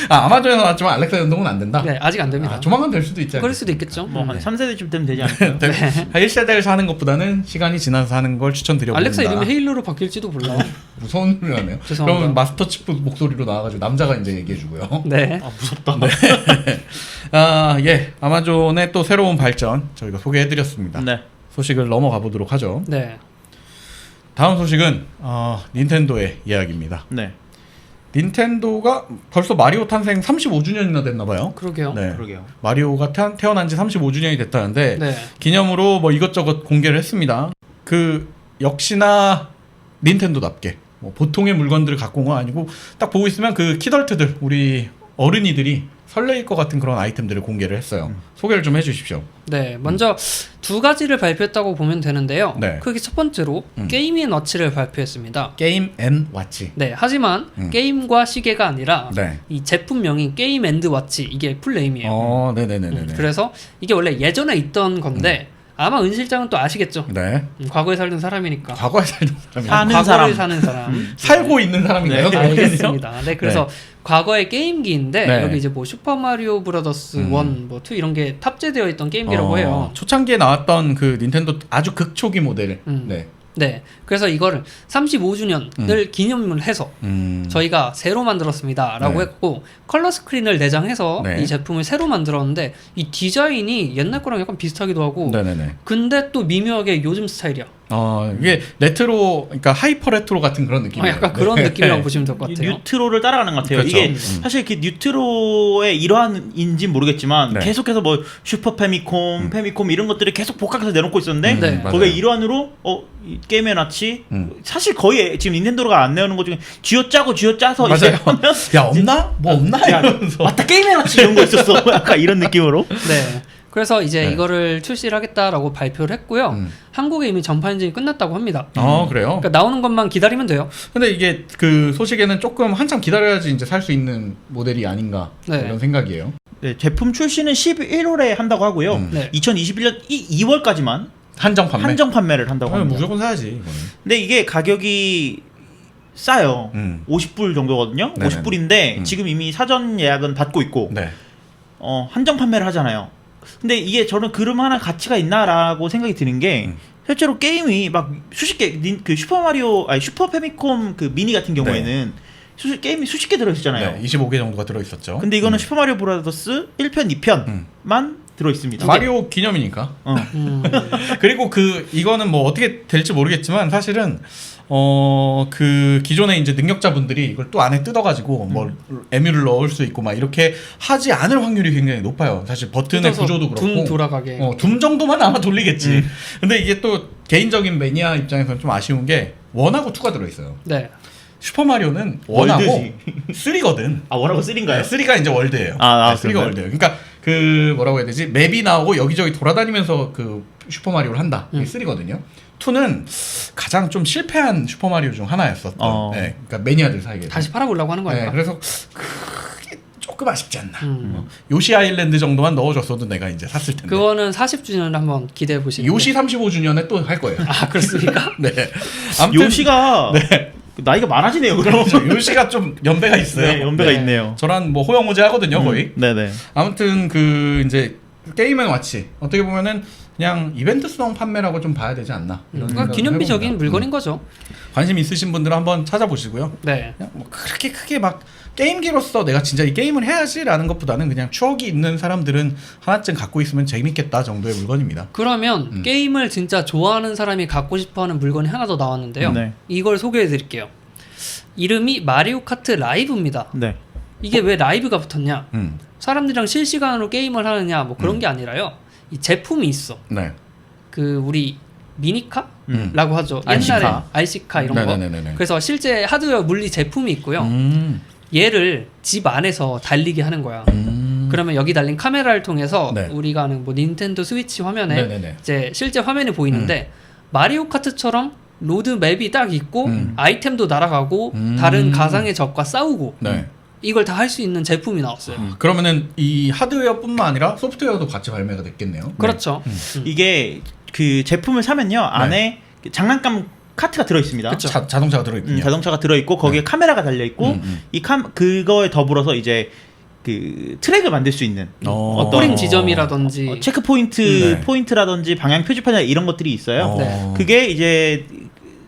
아마존에서 나왔지만 알렉사 연동은 안 된다. 네, 아직 안 됩니다. 조만간 될 수도 있지 않을까. 그럴 수도 있겠죠. 뭐 한 네. 3세대쯤 되면 되지 않을까요? 1세대를 사는 것보다는 시간이 지나서 하는 걸 추천드려봅니다. 알렉사 이름이 헤일로로 바뀔지도 몰라. 무서운 소리 하네요. 죄송합니다. 그러면 마스터 치프 목소리로 나와가지고 남자가 이제 얘기해주고요. 네. 아 무섭다. 예. 아마존의 또 새로운 발전 저희가 소개해드렸습니다. 네. 소식을 넘어가 보도록 하죠. 네. 다음 소식은 닌텐도의 이야기입니다. 네. 닌텐도가 벌써 마리오 탄생 35주년이나 됐나봐요. 그러게요. 네. 그러게요. 마리오가 태어난 지 35주년이 됐다는데 네. 기념으로 뭐 이것저것 공개를 했습니다. 그 역시나 닌텐도답게 뭐 보통의 물건들을 갖고 온 건 아니고 딱 보고 있으면 그 키덜트들 우리 어른이들이 설레일 것 같은 그런 아이템들을 공개를 했어요. 소개를 좀 해주십시오. 네, 먼저 두 가지를 발표했다고 보면 되는데요. 네. 크게 첫 번째로 게임 앤 워치를 발표했습니다. 게임 앤 와치. 네, 하지만 게임과 시계가 아니라 네. 이 제품명이 게임 앤드 워치 이게 풀네임이에요. 네네네네. 그래서 이게 원래 예전에 있던 건데 아마 은 실장은 또 아시겠죠. 네. 과거에 살던 사람이니까. 과거에 살던 사람이 사는 과거를 사람. 사는 사람. 살고 있는 사람인가요? 네. 알겠습니다. 네, 그래서 과거의 게임기인데 네. 여기 이제 뭐 슈퍼 마리오 브라더스 1, 뭐 2 이런 게 탑재되어 있던 게임기라고 해요. 초창기에 나왔던 그 닌텐도 아주 극초기 모델. 네. 네, 그래서 이거를 35주년을 기념을 해서 저희가 새로 만들었습니다라고 네. 했고 컬러 스크린을 내장해서 네. 이 제품을 새로 만들었는데 이 디자인이 옛날 거랑 약간 비슷하기도 하고 네네네. 근데 또 미묘하게 요즘 스타일이야. 이게 레트로, 그러니까 하이퍼 레트로 같은 그런 느낌이에요. 약간 그런 네. 느낌이라고 보시면 될 것 같아요. 뉴트로를 따라가는 것 같아요. 그렇죠. 이게 사실 그 뉴트로의 일환인지 모르겠지만 네. 계속해서 뭐 슈퍼 페미콤, 페미콤 이런 것들을 계속 복각해서 내놓고 있었는데 네. 맞아요. 거기에 일환으로 이 게임 앤 와치 사실 거의 지금 닌텐도가 안 내오는 것 중에 쥐어짜서 이제 맞아요. 하면 야 없나? 뭐 없나? 야, 이러면서. 맞다 게임 앤 와치 이런 거 있었어. 약간 이런 느낌으로. 네. 그래서 이제 네. 이거를 출시를 하겠다라고 발표를 했고요. 한국에 이미 전파 엔진이 끝났다고 합니다. 그래요? 그러니까 나오는 것만 기다리면 돼요. 근데 이게 그 소식에는 조금 한참 기다려야지 이제 살 수 있는 모델이 아닌가 네. 이런 생각이에요. 네, 제품 출시는 11월에 한다고 하고요. 네. 2021년 2월까지만 한정 판매. 한정 판매를 한다고 합니다. 무조건 사야지 이거는. 근데 이게 가격이 싸요. 50불 정도거든요. 네네. 50불인데 지금 이미 사전 예약은 받고 있고 네. 한정 판매를 하잖아요. 근데 이게 저는 그럼 하나 가치가 있나라고 생각이 드는 게 실제로 게임이 막 수십 개 그 슈퍼 페미콤 그 미니 같은 경우에는 게임이 수십 개 들어 있었잖아요. 네. 25개 정도가 들어 있었죠. 근데 이거는 슈퍼 마리오 브라더스 1편, 2편만 들어 있습니다. 마리오 기념이니까. 그리고 이거는 뭐 어떻게 될지 모르겠지만 사실은 그 기존에 이제 능력자분들이 이걸 또 안에 뜯어가지고 뭐 에뮤를 넣을 수 있고 막 이렇게 하지 않을 확률이 굉장히 높아요. 사실 버튼의 구조도 그렇고. 둠 돌아가게. 둠 정도만 아마 돌리겠지. 근데 이게 또 개인적인 매니아 입장에서는 좀 아쉬운 게 1하고 2가 들어있어요. 네. 슈퍼마리오는 월드지. 1하고 3거든. 아, 원하고 3인가요? 3가 이제 월드예요. 아, 3가 그런가요? 월드예요. 그러니까 그 뭐라고 해야 되지? 맵이 나오고 여기저기 돌아다니면서 그 슈퍼마리오를 한다. 이게 3거든요. 2는 가장 좀 실패한 슈퍼마리오 중 하나였었던. 네, 그러니까 매니아들 사이에. 다시 팔아보려고 하는 거 네, 아닐까? 그래서 그게 조금 아쉽지 않나. 요시 아일랜드 정도만 넣어줬어도 내가 이제 샀을 텐데. 그거는 40주년을 한번 기대해 보시는. 요시 35주년에 또 할 거예요. 아 그렇습니까? 네. 아무튼 요시가 나이가 많아지네요. 그럼 그렇죠. 요시가 좀 연배가 있어요. 네, 연배가 있네요. 저랑 뭐 호영호제 하거든요, 거의. 네네. 아무튼 그 이제 게임 앤 와치 어떻게 보면은 그냥 이벤트성 판매라고 좀 봐야 되지 않나. 이런 그러니까 생각을 기념비적인 해봅니다. 물건인 거죠. 관심 있으신 분들은 한번 찾아보시고요. 네. 그냥 뭐 그렇게 크게 막 게임기로서 내가 진짜 이 게임을 해야지라는 것보다는 그냥 추억이 있는 사람들은 하나쯤 갖고 있으면 재밌겠다 정도의 물건입니다. 그러면 게임을 진짜 좋아하는 사람이 갖고 싶어하는 물건이 하나 더 나왔는데요. 네. 이걸 소개해 드릴게요. 이름이 마리오 카트 라이브입니다. 네. 이게 왜 라이브가 붙었냐? 음. 사람들이랑 실시간으로 게임을 하느냐 뭐 그런 게 아니라요. 이 제품이 있어. 네. 그 우리 미니카라고 하죠. RC 옛날에 카. RC카 이런 거. 네네네네. 그래서 실제 하드웨어 물리 제품이 있고요. 얘를 집 안에서 달리게 하는 거야. 그러면 여기 달린 카메라를 통해서 네. 우리가 아는 뭐 닌텐도 스위치 화면에 네네네. 이제 실제 화면이 보이는데 마리오 카트처럼 로드맵이 딱 있고 아이템도 날아가고 다른 가상의 적과 싸우고 네. 이걸 다 할 수 있는 제품이 나왔어요. 그러면은 이 하드웨어뿐만 아니라 소프트웨어도 같이 발매가 됐겠네요. 그렇죠. 이게 그 제품을 사면요 안에 장난감 카트가 들어 있습니다. 그쵸. 자동차가 들어있군요. 자동차가 들어 있고 거기에 카메라가 달려 있고 그거에 더불어서 이제 그 트랙을 만들 수 있는 꼬린 지점이라든지 체크 포인트 포인트라든지 방향 표지판 이런 것들이 있어요. 네. 그게 이제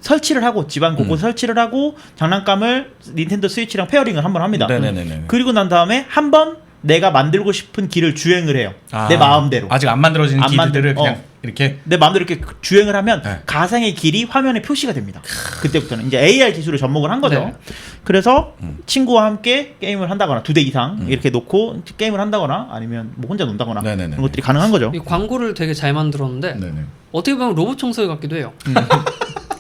설치를 하고 집안 곳곳 설치를 하고 장난감을 닌텐도 스위치랑 페어링을 한번 합니다. 네네네네. 그리고 난 다음에 한번 내가 만들고 싶은 길을 주행을 해요. 내 마음대로. 아직 안 만들어진 안 길들을 만들- 그냥 이렇게 내 마음대로 이렇게 주행을 하면 네. 가상의 길이 화면에 표시가 됩니다. 그때부터는 이제 AR 기술을 접목을 한 거죠. 네. 그래서 친구와 함께 게임을 한다거나 2대 이상 이렇게 놓고 게임을 한다거나 아니면 뭐 혼자 논다거나 네네네. 그런 것들이 가능한 거죠. 이 광고를 되게 잘 만들었는데 네네. 어떻게 보면 로봇 청소기 같기도 해요.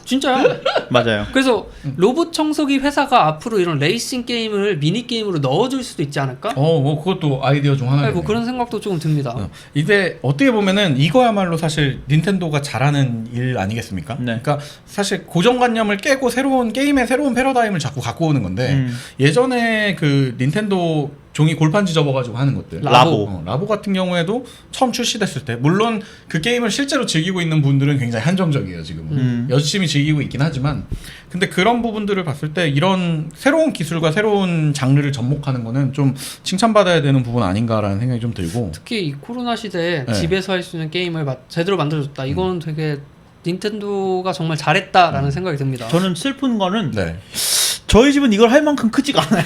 진짜요? 맞아요. 그래서 로봇 청소기 회사가 앞으로 이런 레이싱 게임을 미니 게임으로 넣어줄 수도 있지 않을까? 뭐 그것도 아이디어 중 하나예요. 뭐 그런 생각도 조금 듭니다. 이제 어떻게 보면은 이거야말로 사실 닌텐도가 잘하는 일 아니겠습니까? 네. 그러니까 사실 고정관념을 깨고 새로운 게임의 새로운 패러다임을 자꾸 갖고 오는 건데 예전에 그 닌텐도 종이 골판지 접어가지고 하는 것들 라보 같은 경우에도 처음 출시됐을 때 물론 그 게임을 실제로 즐기고 있는 분들은 굉장히 한정적이에요 지금은 열심히 즐기고 있긴 하지만 근데 그런 부분들을 봤을 때 이런 새로운 기술과 새로운 장르를 접목하는 거는 좀 칭찬받아야 되는 부분 아닌가라는 생각이 좀 들고 특히 이 코로나 시대에 네. 집에서 할 수 있는 게임을 제대로 만들어줬다. 이건 되게 닌텐도가 정말 잘했다라는 생각이 듭니다. 저는 슬픈 거는 네. 저희 집은 이걸 할 만큼 크지가 않아요.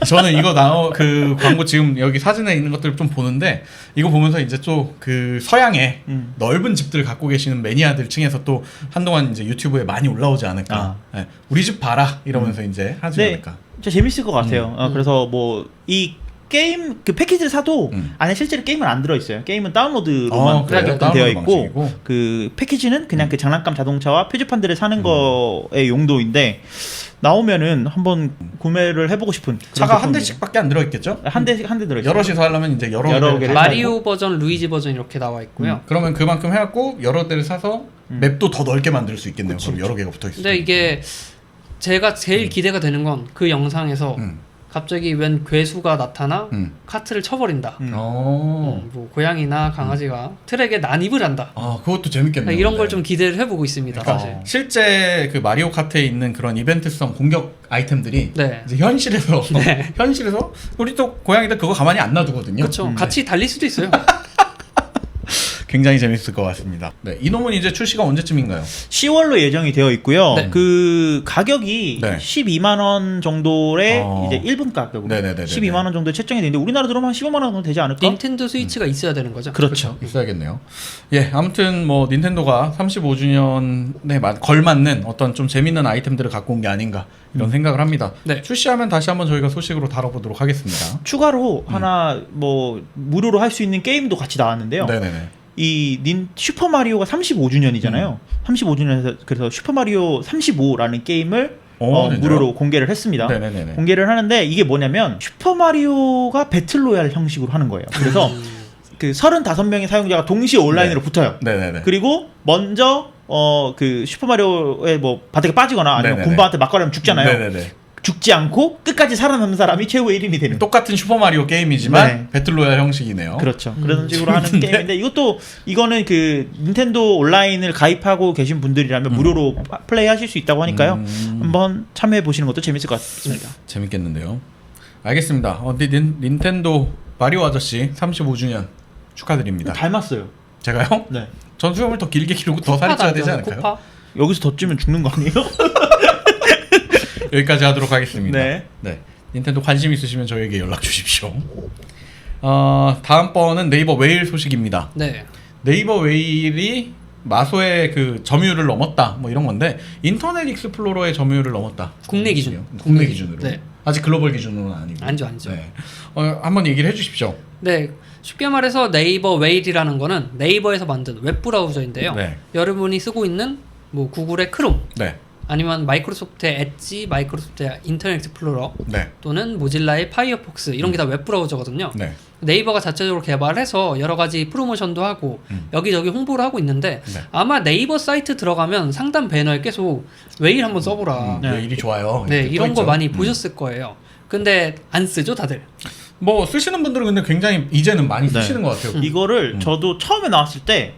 저는 이거 그 광고 지금 여기 사진에 있는 것들을 좀 보는데 이거 보면서 이제 또 그 서양의 넓은 집들을 갖고 계시는 매니아들 층에서 또 한동안 이제 유튜브에 많이 올라오지 않을까. 네. 우리 집 봐라 이러면서 이제 하지 않을까. 진짜 재밌을 것 같아요. 그래서 뭐 이 게임 그 패키지를 사도 안에 실제로 게임은 안 들어 있어요. 게임은 다운로드로만 그래요? 되어 다운로드 있고 방식이고. 그 패키지는 그냥 그 장난감 자동차와 표지판들을 사는 거의 용도인데 나오면은 한번 구매를 해보고 싶은 그런 차가 한 제품입니다. 대씩밖에 안 들어있겠죠? 한 대 들어 있어요. 여럿이서 하려면 이제 여러 여러 개를 개를 마리오 버전, 루이지 버전 이렇게 나와 있고요. 그러면 그만큼 해갖고 여러 대를 사서 맵도 더 넓게 만들 수 있겠네요. 그럼 여러 개가 붙어 있어요. 근데 이게 제가 제일 기대가 되는 건 그 영상에서 갑자기 웬 괴수가 나타나 카트를 쳐버린다. 뭐 고양이나 강아지가 트랙에 난입을 한다. 그것도 재밌겠네요. 이런 걸 네. 좀 기대를 해보고 있습니다. 그러니까 사실. 실제 그 마리오 카트에 있는 그런 이벤트성 공격 아이템들이 네. 이제 현실에서 네. 현실에서 우리 또 고양이들 그거 가만히 안 놔두거든요. 그렇죠. 같이 달릴 수도 있어요. 굉장히 재밌을 것 같습니다. 네, 이놈은 이제 출시가 언제쯤인가요? 10월로 예정이 되어 있고요. 네. 그 가격이 네. 12만 원 정도의 이제 1분 가격으로 네네네네. 12만 원 정도에 책정이 되는데 우리나라 들어오면 한 15만 원 정도 되지 않을까? 닌텐도 스위치가 있어야 되는 거죠. 그렇죠. 있어야겠네요. 예, 아무튼 뭐 닌텐도가 35주년에 걸맞는 어떤 좀 재밌는 아이템들을 갖고 온 게 아닌가 이런 생각을 합니다. 네. 출시하면 다시 한번 저희가 소식으로 다뤄보도록 하겠습니다. 추가로 하나 뭐 무료로 할 수 있는 게임도 같이 나왔는데요. 네네네. 이 슈퍼 마리오가 35주년이잖아요. 35주년에서 그래서 슈퍼 마리오 35라는 게임을 진짜요? 무료로 공개를 했습니다. 네네네네. 공개를 하는데 이게 뭐냐면 슈퍼 마리오가 배틀로얄 형식으로 하는 거예요. 그래서 그 35명의 사용자가 동시에 온라인으로 붙어요. 네네네. 그리고 먼저 그 슈퍼 마리오에 뭐 바닥에 빠지거나 아니면 네네네. 곰방한테 맞거나 죽잖아요. 네네네. 죽지 않고 끝까지 살아남는 사람이 최후의 1인이 되는. 똑같은 슈퍼마리오 게임이지만 네. 배틀로얄 형식이네요. 그렇죠. 그런 식으로 하는 재밌는데? 게임인데 이거는 그 닌텐도 온라인을 가입하고 계신 분들이라면 무료로 플레이하실 수 있다고 하니까요. 한번 참여해 보시는 것도 재밌을 것 같습니다. 재밌겠는데요. 알겠습니다. 닌텐도 마리오 아저씨 35주년 축하드립니다. 닮았어요. 제가요? 네. 전 수염을 더 길게 기르고 더 살이 쪄야 되지 않을까요? 코파? 여기서 더 찌면 죽는 거 아니에요? 여기까지 하도록 하겠습니다. 네. 닌텐도 관심 있으시면 저에게 연락 주십시오. 다음번은 네이버 웨일 소식입니다. 네. 네이버 웨일이 마소의 그 점유율을 넘었다 뭐 이런 건데 인터넷 익스플로러의 점유율을 넘었다. 국내 기준. 국내 기준으로. 네. 아직 글로벌 기준으로는 아니고. 아니죠. 네. 한번 얘기를 해주십시오. 네. 쉽게 말해서 네이버 웨일이라는 거는 네이버에서 만든 웹 브라우저인데요. 네. 여러분이 쓰고 있는 뭐 구글의 크롬 네. 아니면 마이크로소프트의 엣지, 마이크로소프트의 인터넷 익스플로러 네. 또는 모질라의 파이어폭스 이런 게 다 웹 브라우저거든요. 네. 네이버가 자체적으로 개발해서 여러 가지 프로모션도 하고 여기저기 홍보를 하고 있는데 네. 아마 네이버 사이트 들어가면 상단 배너에 계속 웨일 한번 써보라. 네. 일이 좋아요. 네, 이렇게 이런 거 써있죠. 많이 보셨을 거예요. 근데 안 쓰죠, 다들. 뭐 쓰시는 분들은 근데 굉장히 이제는 많이 네. 쓰시는 것 같아요. 이거를 저도 처음에 나왔을 때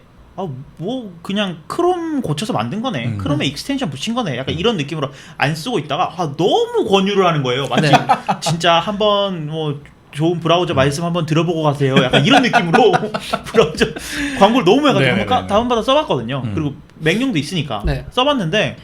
뭐 그냥 크롬 고쳐서 만든 거네. 크롬에 익스텐션 붙인 거네. 약간 이런 느낌으로 안 쓰고 있다가 너무 권유를 하는 거예요. 마치 네. 진짜 한번 뭐 좋은 브라우저 말씀 한번 들어보고 가세요. 약간 이런 느낌으로 브라우저 광고를 너무 해가지고 네네네네. 한번 다운받아 써봤거든요. 그리고 맥용도 있으니까 네. 써봤는데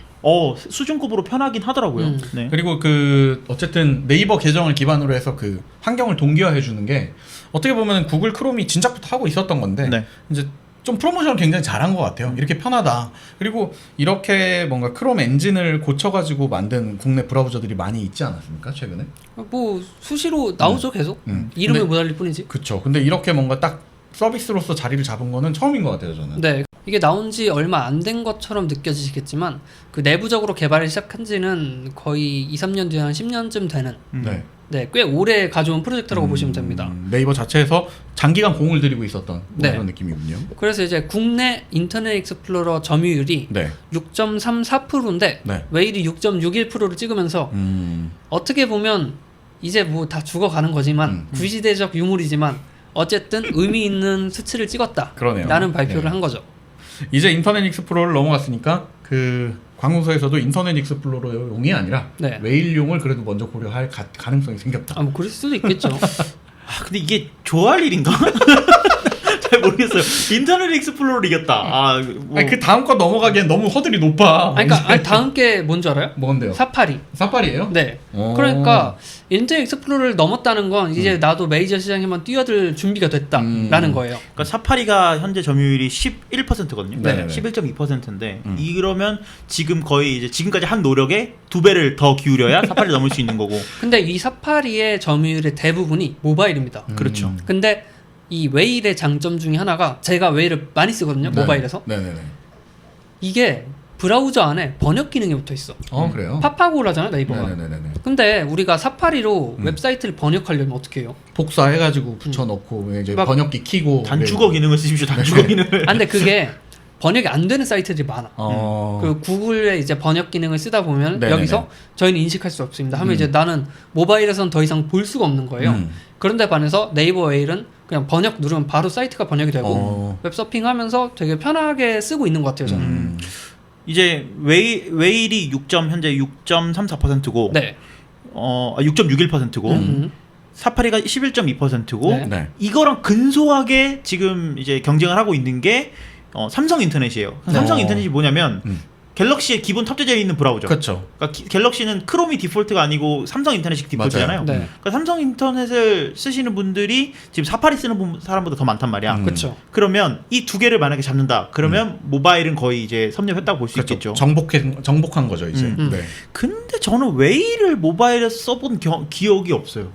수준급으로 편하긴 하더라고요. 네. 그리고 그 어쨌든 네이버 계정을 기반으로 해서 그 환경을 동기화해 주는 게 어떻게 보면 구글 크롬이 진작부터 하고 있었던 건데 네. 이제 좀 프로모션을 굉장히 잘한 것 같아요. 이렇게 편하다. 그리고 이렇게 뭔가 크롬 엔진을 고쳐가지고 만든 국내 브라우저들이 많이 있지 않았습니까 최근에? 뭐 수시로 나오죠, 계속. 이름을 근데- 못 알릴 뿐이지. 그쵸. 근데 이렇게 뭔가 딱 서비스로서 자리를 잡은 거는 처음인 것 같아요 저는. 네. 이게 나온 지 얼마 안 된 것처럼 느껴지시겠지만 그 내부적으로 개발을 시작한 지는 거의 2, 3년 뒤에 한 10년쯤 되는 네. 네, 꽤 오래 가져온 프로젝트라고 보시면 됩니다. 네이버 자체에서 장기간 공을 들이고 있었던 네. 그런 느낌이군요. 그래서 이제 국내 인터넷 익스플로러 점유율이 네. 6.34%인데 네. 웨일이 6.61%를 찍으면서 어떻게 보면 이제 뭐 다 죽어가는 거지만 구시대적 유물이지만 어쨌든 의미 있는 수치를 찍었다. 그러네요. 라는 발표를 네. 한 거죠. 이제 인터넷 익스플로러를 넘어갔으니까 그 광고소에서도 인터넷 익스플로러용이 아니라 네. 웨일용을 그래도 먼저 고려할 가능성이 생겼다. 아, 뭐 그럴 수도 있겠죠. 근데 이게 좋아할 일인가? 잘 모르겠어요. 인터넷 익스플로러를 이겼다. 뭐 아니, 그 다음 거 넘어가기엔 너무 허들이 높아. 아니, 그러니까 다음 게 뭔지 알아요? 뭔데요? 사파리. 사파리예요? 네. 오. 그러니까 인터넷 익스플로러를 넘었다는 건 이제 나도 메이저 시장에만 뛰어들 준비가 됐다라는 거예요. 그러니까 사파리가 현재 점유율이 11%거든요. 네네네. 11.2%인데 이러면 지금 거의 이제 지금까지 한 노력에 2배를 더 기울여야 사파리를 넘을 수 있는 거고. 근데 이 사파리의 점유율의 대부분이 모바일입니다. 그렇죠. 근데 이 웨일의 장점 중에 하나가 제가 웨일을 많이 쓰거든요. 네. 모바일에서. 네네네. 이게 브라우저 안에 번역 기능이 붙어 있어. 그래요? 팝하고 하잖아요, 네이버가. 네네네네. 근데 우리가 사파리로 웹사이트를 번역하려면 어떻게 해요? 복사해가지고 붙여넣고 이제 막 번역기 키고 단축어 기능을 쓰십시오. 단축어 기능을. 아, 근데 그게 번역이 안 되는 사이트들이 많아. 그 구글의 이제 번역 기능을 쓰다 보면 네네네. 여기서 저희는 인식할 수 없습니다. 하면 이제 나는 모바일에선 더 이상 볼 수가 없는 거예요. 그런데 반해서 네이버 웨일은 그냥 번역 누르면 바로 사이트가 번역이 되고 웹서핑하면서 되게 편하게 쓰고 있는 것 같아요, 저는. 이제 웨일이 현재 6.34%고 네. 6.61%고 사파리가 11.2%고 네. 네. 이거랑 근소하게 지금 이제 경쟁을 하고 있는 게 삼성 인터넷이에요. 삼성 인터넷이 뭐냐면 갤럭시에 기본 탑재되어 있는 브라우저. 그렇죠. 그러니까 갤럭시는 크롬이 디폴트가 아니고 삼성 인터넷이 디폴트잖아요. 맞아요. 네. 그러니까 삼성 인터넷을 쓰시는 분들이 지금 사파리 쓰는 사람보다 더 많단 말이야. 그렇죠. 그러면 이 두 개를 만약에 잡는다. 그러면 모바일은 거의 이제 섭렵했다고 볼 수 있겠죠. 정복한 거죠 이제. 네. 근데 저는 웨일을 모바일에서 써본 기억이 없어요.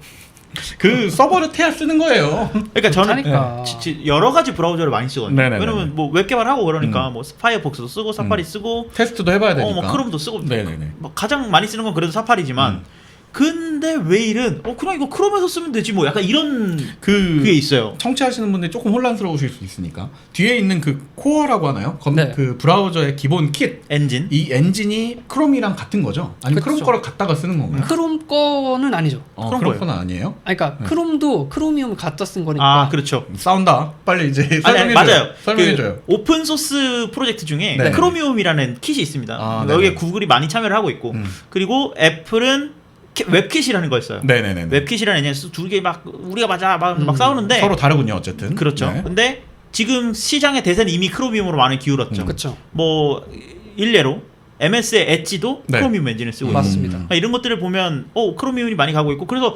그 서버를 태야 쓰는 거예요. 그러니까 저는 좋다니까. 여러 가지 브라우저를 많이 쓰거든요. 네네네네. 왜냐면 뭐 웹 개발하고 그러니까 뭐 파이어폭스도 쓰고 사파리 쓰고 테스트도 해봐야 되니까. 뭐 크롬도 쓰고 네네네. 뭐 가장 많이 쓰는 건 그래도 사파리지만 근데 웨일은 그냥 이거 크롬에서 쓰면 되지 뭐 약간 이런 그게 있어요. 청취하시는 분들이 조금 혼란스러우실 수 있으니까 뒤에 있는 그 코어라고 하나요? 네. 그 브라우저의 기본 킷. 엔진. 이 엔진이 크롬이랑 같은 거죠? 아니면 그쵸. 크롬 거랑 갖다가 쓰는 건가요? 크롬 거는 아니죠. 크롬 크롬 거예요. 거는 아니에요? 아니, 그러니까 크롬도 크로미움 갖다 쓴 거니까. 그렇죠. 싸운다. 빨리 이제 아니, 설명해줘요. 맞아요. 설명해줘요. 그 오픈 소스 프로젝트 중에 네. 크로미움이라는 kit이 있습니다. 네네. 여기에 구글이 많이 참여를 하고 있고 그리고 애플은 웹킷이라는 걸 써요. 네네네. 웹킷이라는 애니는 두 개 막 우리가 맞아 막 싸우는데 서로 다르군요, 어쨌든. 그렇죠. 네. 근데 지금 시장의 대세는 이미 크로미움으로 많이 기울었죠. 그렇죠. 뭐 일례로 MS의 엣지도 네. 크로미움 엔진을 쓰고 있고 맞습니다. 그러니까 이런 것들을 보면 크로미움이 많이 가고 있고 그래서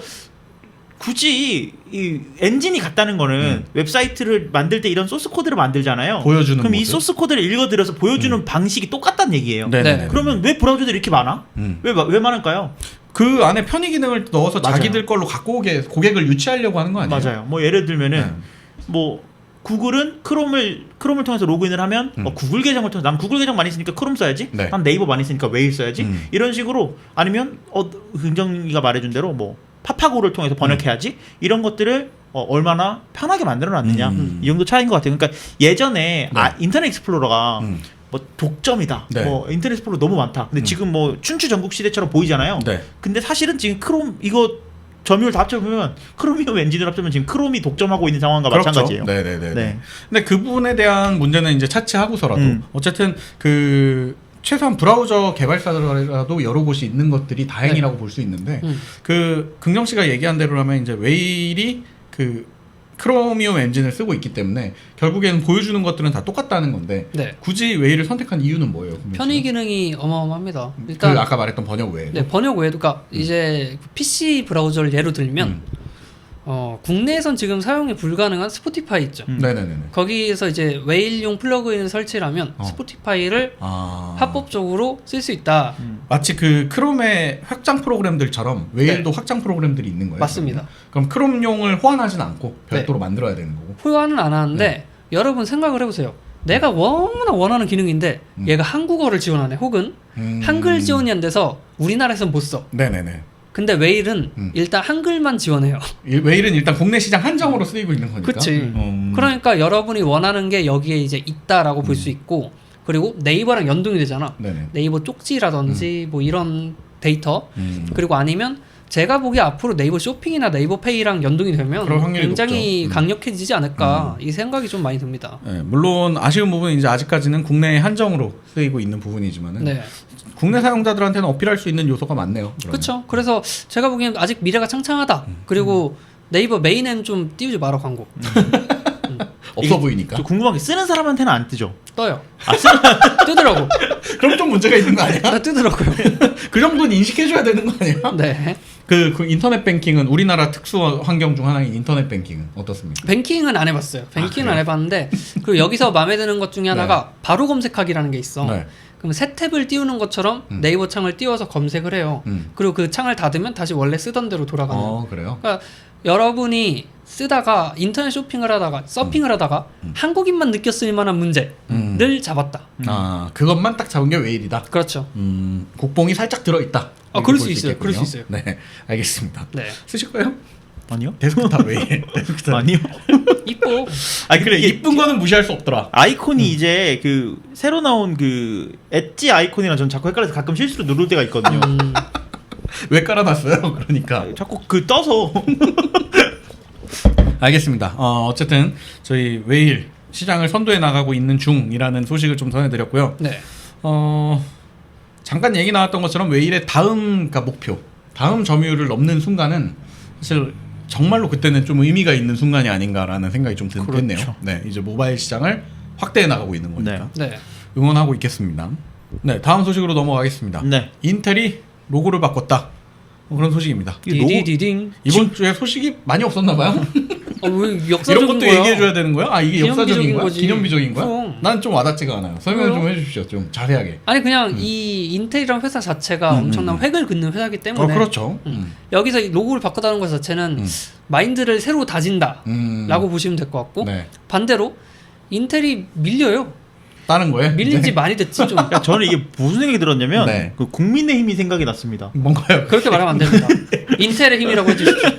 굳이 이 엔진이 같다는 거는 웹사이트를 만들 때 이런 소스 코드를 만들잖아요. 보여주는 그럼 이 모습? 소스 코드를 읽어들여서 보여주는 방식이 똑같다는 얘기예요. 네네네. 그러면 왜 브라우저들이 이렇게 많아? 왜 많을까요? 그 안에 편의 기능을 넣어서 맞아요. 자기들 걸로 갖고 오게 고객을 유치하려고 하는 거 아니에요? 맞아요. 뭐 예를 들면은 뭐 구글은 크롬을 통해서 로그인을 하면 구글 계정을 통해서 난 구글 계정 많이 쓰니까 크롬 써야지. 네. 난 네이버 많이 쓰니까 웨일 써야지. 이런 식으로 아니면 긍정이가 말해준 대로 뭐 파파고를 통해서 번역해야지. 이런 것들을 얼마나 편하게 만들어놨느냐. 이 정도 차이인 것 같아요. 그러니까 예전에 네. 인터넷 익스플로러가 뭐 독점이다. 네. 뭐 인터넷 익스플로러 너무 많다. 근데 지금 뭐 춘추 전국 시대처럼 보이잖아요. 네. 근데 사실은 지금 크롬 이거 점유율 다 합쳐보면 크로미움 엔진을 합쳐면 지금 크롬이 독점하고 있는 상황과 그렇죠. 마찬가지예요. 네네네. 네. 근데 그 부분에 대한 문제는 이제 차치하고서라도 어쨌든 그 최소한 브라우저 개발사들라도 여러 곳이 있는 것들이 다행이라고 볼 수 있는데 그 긍정 씨가 얘기한 대로라면 이제 웨일이 그 크로미움 엔진을 쓰고 있기 때문에 결국에는 보여주는 것들은 다 똑같다는 건데 네. 굳이 웨일을 선택한 이유는 뭐예요? 편의 기능이 어마어마합니다. 일단 그 아까 말했던 번역 외에도. 네, 번역 외에도 그러니까 이제 PC 브라우저를 예로 들면 국내에선 지금 사용이 불가능한 스포티파이 있죠. 네네네. 거기에서 이제 웨일용 플러그인을 설치를 하면 스포티파이를 합법적으로 쓸 수 있다. 마치 그 크롬의 확장 프로그램들처럼 웨일도 확장 프로그램들이 있는 거예요. 맞습니다. 그럼 크롬용을 호환하진 않고 별도로 만들어야 되는 거고. 호환은 안 하는데 여러분 생각을 해보세요. 내가 너무나 원하는 기능인데 얘가 한국어를 지원하네. 혹은 한글 지원이 안 돼서 우리나라에선 못 써. 네네네. 근데 웨일은 일단 한글만 지원해요. 웨일은 일단 국내 시장 한정으로 쓰이고 있는 거니까. 그치. 그러니까 여러분이 원하는 게 여기에 이제 있다라고 볼 수 있고, 그리고 네이버랑 연동이 되잖아. 네네. 네이버 쪽지라든지 뭐 이런 데이터. 그리고 아니면 제가 보기에 앞으로 네이버 쇼핑이나 네이버 페이랑 연동이 되면 그럴 확률이 굉장히 높죠. 강력해지지 않을까 이 생각이 좀 많이 듭니다. 네, 물론 아쉬운 부분은 이제 아직까지는 국내 한정으로 쓰이고 있는 부분이지만은 네. 국내 사용자들한테는 어필할 수 있는 요소가 많네요. 그렇죠. 그래서 제가 보기엔 아직 미래가 창창하다. 그리고 네이버 메인엔 좀 띄우지 마라 광고. 없어 보이니까. 저 궁금한 게 쓰는 사람한테는 안 뜨죠. 떠요. 뜨더라고. 그럼 좀 문제가 있는 거 아니야? 나 뜨더라고요. 그 정도는 인식해줘야 되는 거 아니야? 네. 그 인터넷 뱅킹은 우리나라 특수 환경 중 하나인 인터넷 뱅킹은 어떻습니까? 뱅킹은 안 해봤어요. 뱅킹은 안 해봤는데 그리고 여기서 마음에 드는 것 중에 하나가 바로 검색하기라는 게 있어. 네. 그럼 새 탭을 띄우는 것처럼 네이버 창을 띄워서 검색을 해요. 그리고 그 창을 닫으면 다시 원래 쓰던 대로 돌아가는. 그래요? 그러니까 여러분이 쓰다가 인터넷 쇼핑을 하다가 서핑을 하다가 한국인만 느꼈을 만한 문제를 잡았다. 아, 그것만 딱 잡은 게 웨일이다. 그렇죠. 국뽕이 살짝 들어있다. 그럴 이렇게 수 있어요. 있겠군요. 그럴 수 있어요. 네, 알겠습니다. 네. 쓰실 거예요? 아니요? 데스크탑 웨일. 데스크탑. 아니요. 이뻐. 아 그래, 이게 이쁜 거는 무시할 수 없더라. 아이콘이 이제 그 새로 나온 그 엣지 아이콘이랑 전 자꾸 헷갈려서 가끔 실수로 누를 때가 있거든요. 왜 깔아놨어요? 그러니까. 자꾸 그 떠서. 알겠습니다. 어쨌든 저희 웨일 시장을 선도해 나가고 있는 중이라는 소식을 좀 전해드렸고요. 네. 잠깐 얘기 나왔던 것처럼 웨일의 다음 목표, 다음 점유율을 넘는 순간은 사실 정말로 그때는 좀 의미가 있는 순간이 아닌가라는 생각이 좀 드네요. 그렇죠. 네, 이제 모바일 시장을 확대해 나가고 있는 거니까 네. 응원하고 있겠습니다. 네, 다음 소식으로 넘어가겠습니다. 네. 인텔이 로고를 바꿨다. 그런 소식입니다. 디디디딩. 이번 주에 소식이 많이 없었나 봐요. 왜 이런 역사적인 것도 거야? 얘기해줘야 되는 거야? 아, 이게 역사적인 기념비적인 거야? 거지. 기념비적인 거야? 그럼. 난 좀 와닿지가 않아요. 설명 좀 그래요? 해주십시오. 좀 자세하게. 아니 그냥 이 인텔이란 회사 자체가 엄청난 획을 긋는 회사이기 때문에 그렇죠. 여기서 이 로고를 바꿔다는 것 자체는 마인드를 새로 다진다라고 보시면 될 것 같고 네. 반대로 인텔이 밀려요. 다른 거에? 밀린 지 네. 많이 됐지 좀. 그러니까 저는 이게 무슨 생각이 들었냐면 네. 그 국민의힘이 생각이 났습니다. 뭔가요? 그렇게 말하면 안 됩니다. 인텔의 힘이라고 해주십시오.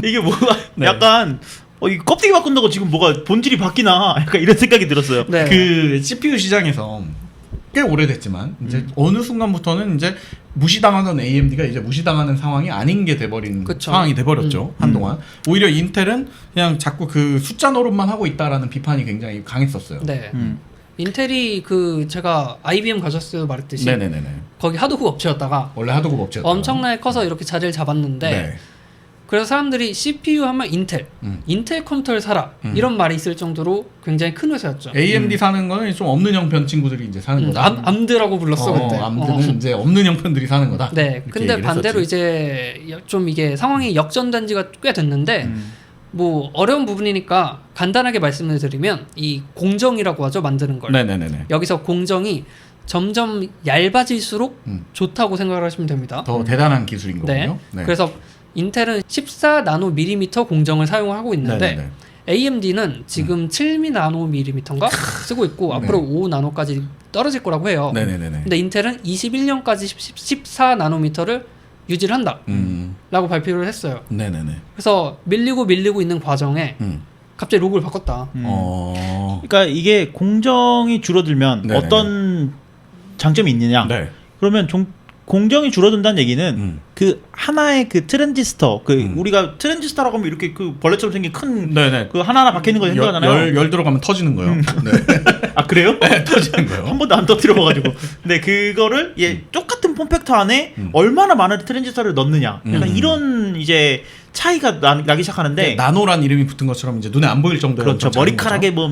이게 뭐가 네. 약간 이 껍데기 바꾼다고 지금 뭐가 본질이 바뀌나 약간 이런 생각이 들었어요. 네. 그 CPU 시장에서 꽤 오래됐지만 이제 어느 순간부터는 이제 무시당하던 AMD가 이제 무시당하는 상황이 아닌 게 돼버린 그쵸. 상황이 돼버렸죠. 한동안. 오히려 인텔은 그냥 자꾸 그 숫자 노릇만 하고 있다라는 비판이 굉장히 강했었어요. 네. 인텔이 그 제가 IBM 가졌을 때 말했듯이 네네네네. 거기 하드급 업체였다가 원래 하드급 업체였죠. 엄청나게 커서 이렇게 자리를 잡았는데 네. 그래서 사람들이 CPU 하면 인텔, 인텔 컴퓨터를 사라 이런 말이 있을 정도로 굉장히 큰 회사였죠. AMD 사는 거는 좀 없는 형편 친구들이 이제 사는 거다. 암드라고 불렀어 그때. 암드는 이제 없는 형편들이 사는 거다. 네, 이렇게 근데 얘기를 반대로 했었지. 이제 좀 이게 상황이 역전된 지가 꽤 됐는데 뭐 어려운 부분이니까 간단하게 말씀을 드리면 이 공정이라고 하죠, 만드는 걸. 네네네네. 여기서 공정이 점점 얇아질수록 좋다고 생각을 하시면 됩니다. 더 대단한 기술인 네. 거군요. 네. 그래서 인텔은 14나노 밀리미터 공정을 사용하고 있는데 네네네. AMD는 지금 7나노미터인가 쓰고 있고 앞으로 5나노까지 떨어질 거라고 해요. 네네네네. 근데 인텔은 21년까지 14나노미터를 유지를 한다 라고 발표를 했어요. 네네네. 그래서 밀리고 있는 과정에 갑자기 로고를 바꿨다. 그러니까 이게 공정이 줄어들면 네네네. 어떤 장점이 있느냐? 네. 그러면 공정이 줄어든다는 얘기는 그 하나의 그 트랜지스터, 그 우리가 트랜지스터라고 하면 이렇게 그 벌레처럼 생긴 큰 네네. 그 하나하나 박혀 있는 거 생각하잖아요. 열 들어가면 터지는 거요. 네. 아 그래요? 네, 터지는 거요. 한 번도 안 터뜨려봐가지고. 근데 그거를 똑같은 폼팩터 안에 얼마나 많은 트랜지스터를 넣느냐. 약간 이런 이제 차이가 나기 시작하는데. 나노란 이름이 붙은 것처럼 이제 눈에 안 보일 정도로. 그렇죠. 머리카락에 뭐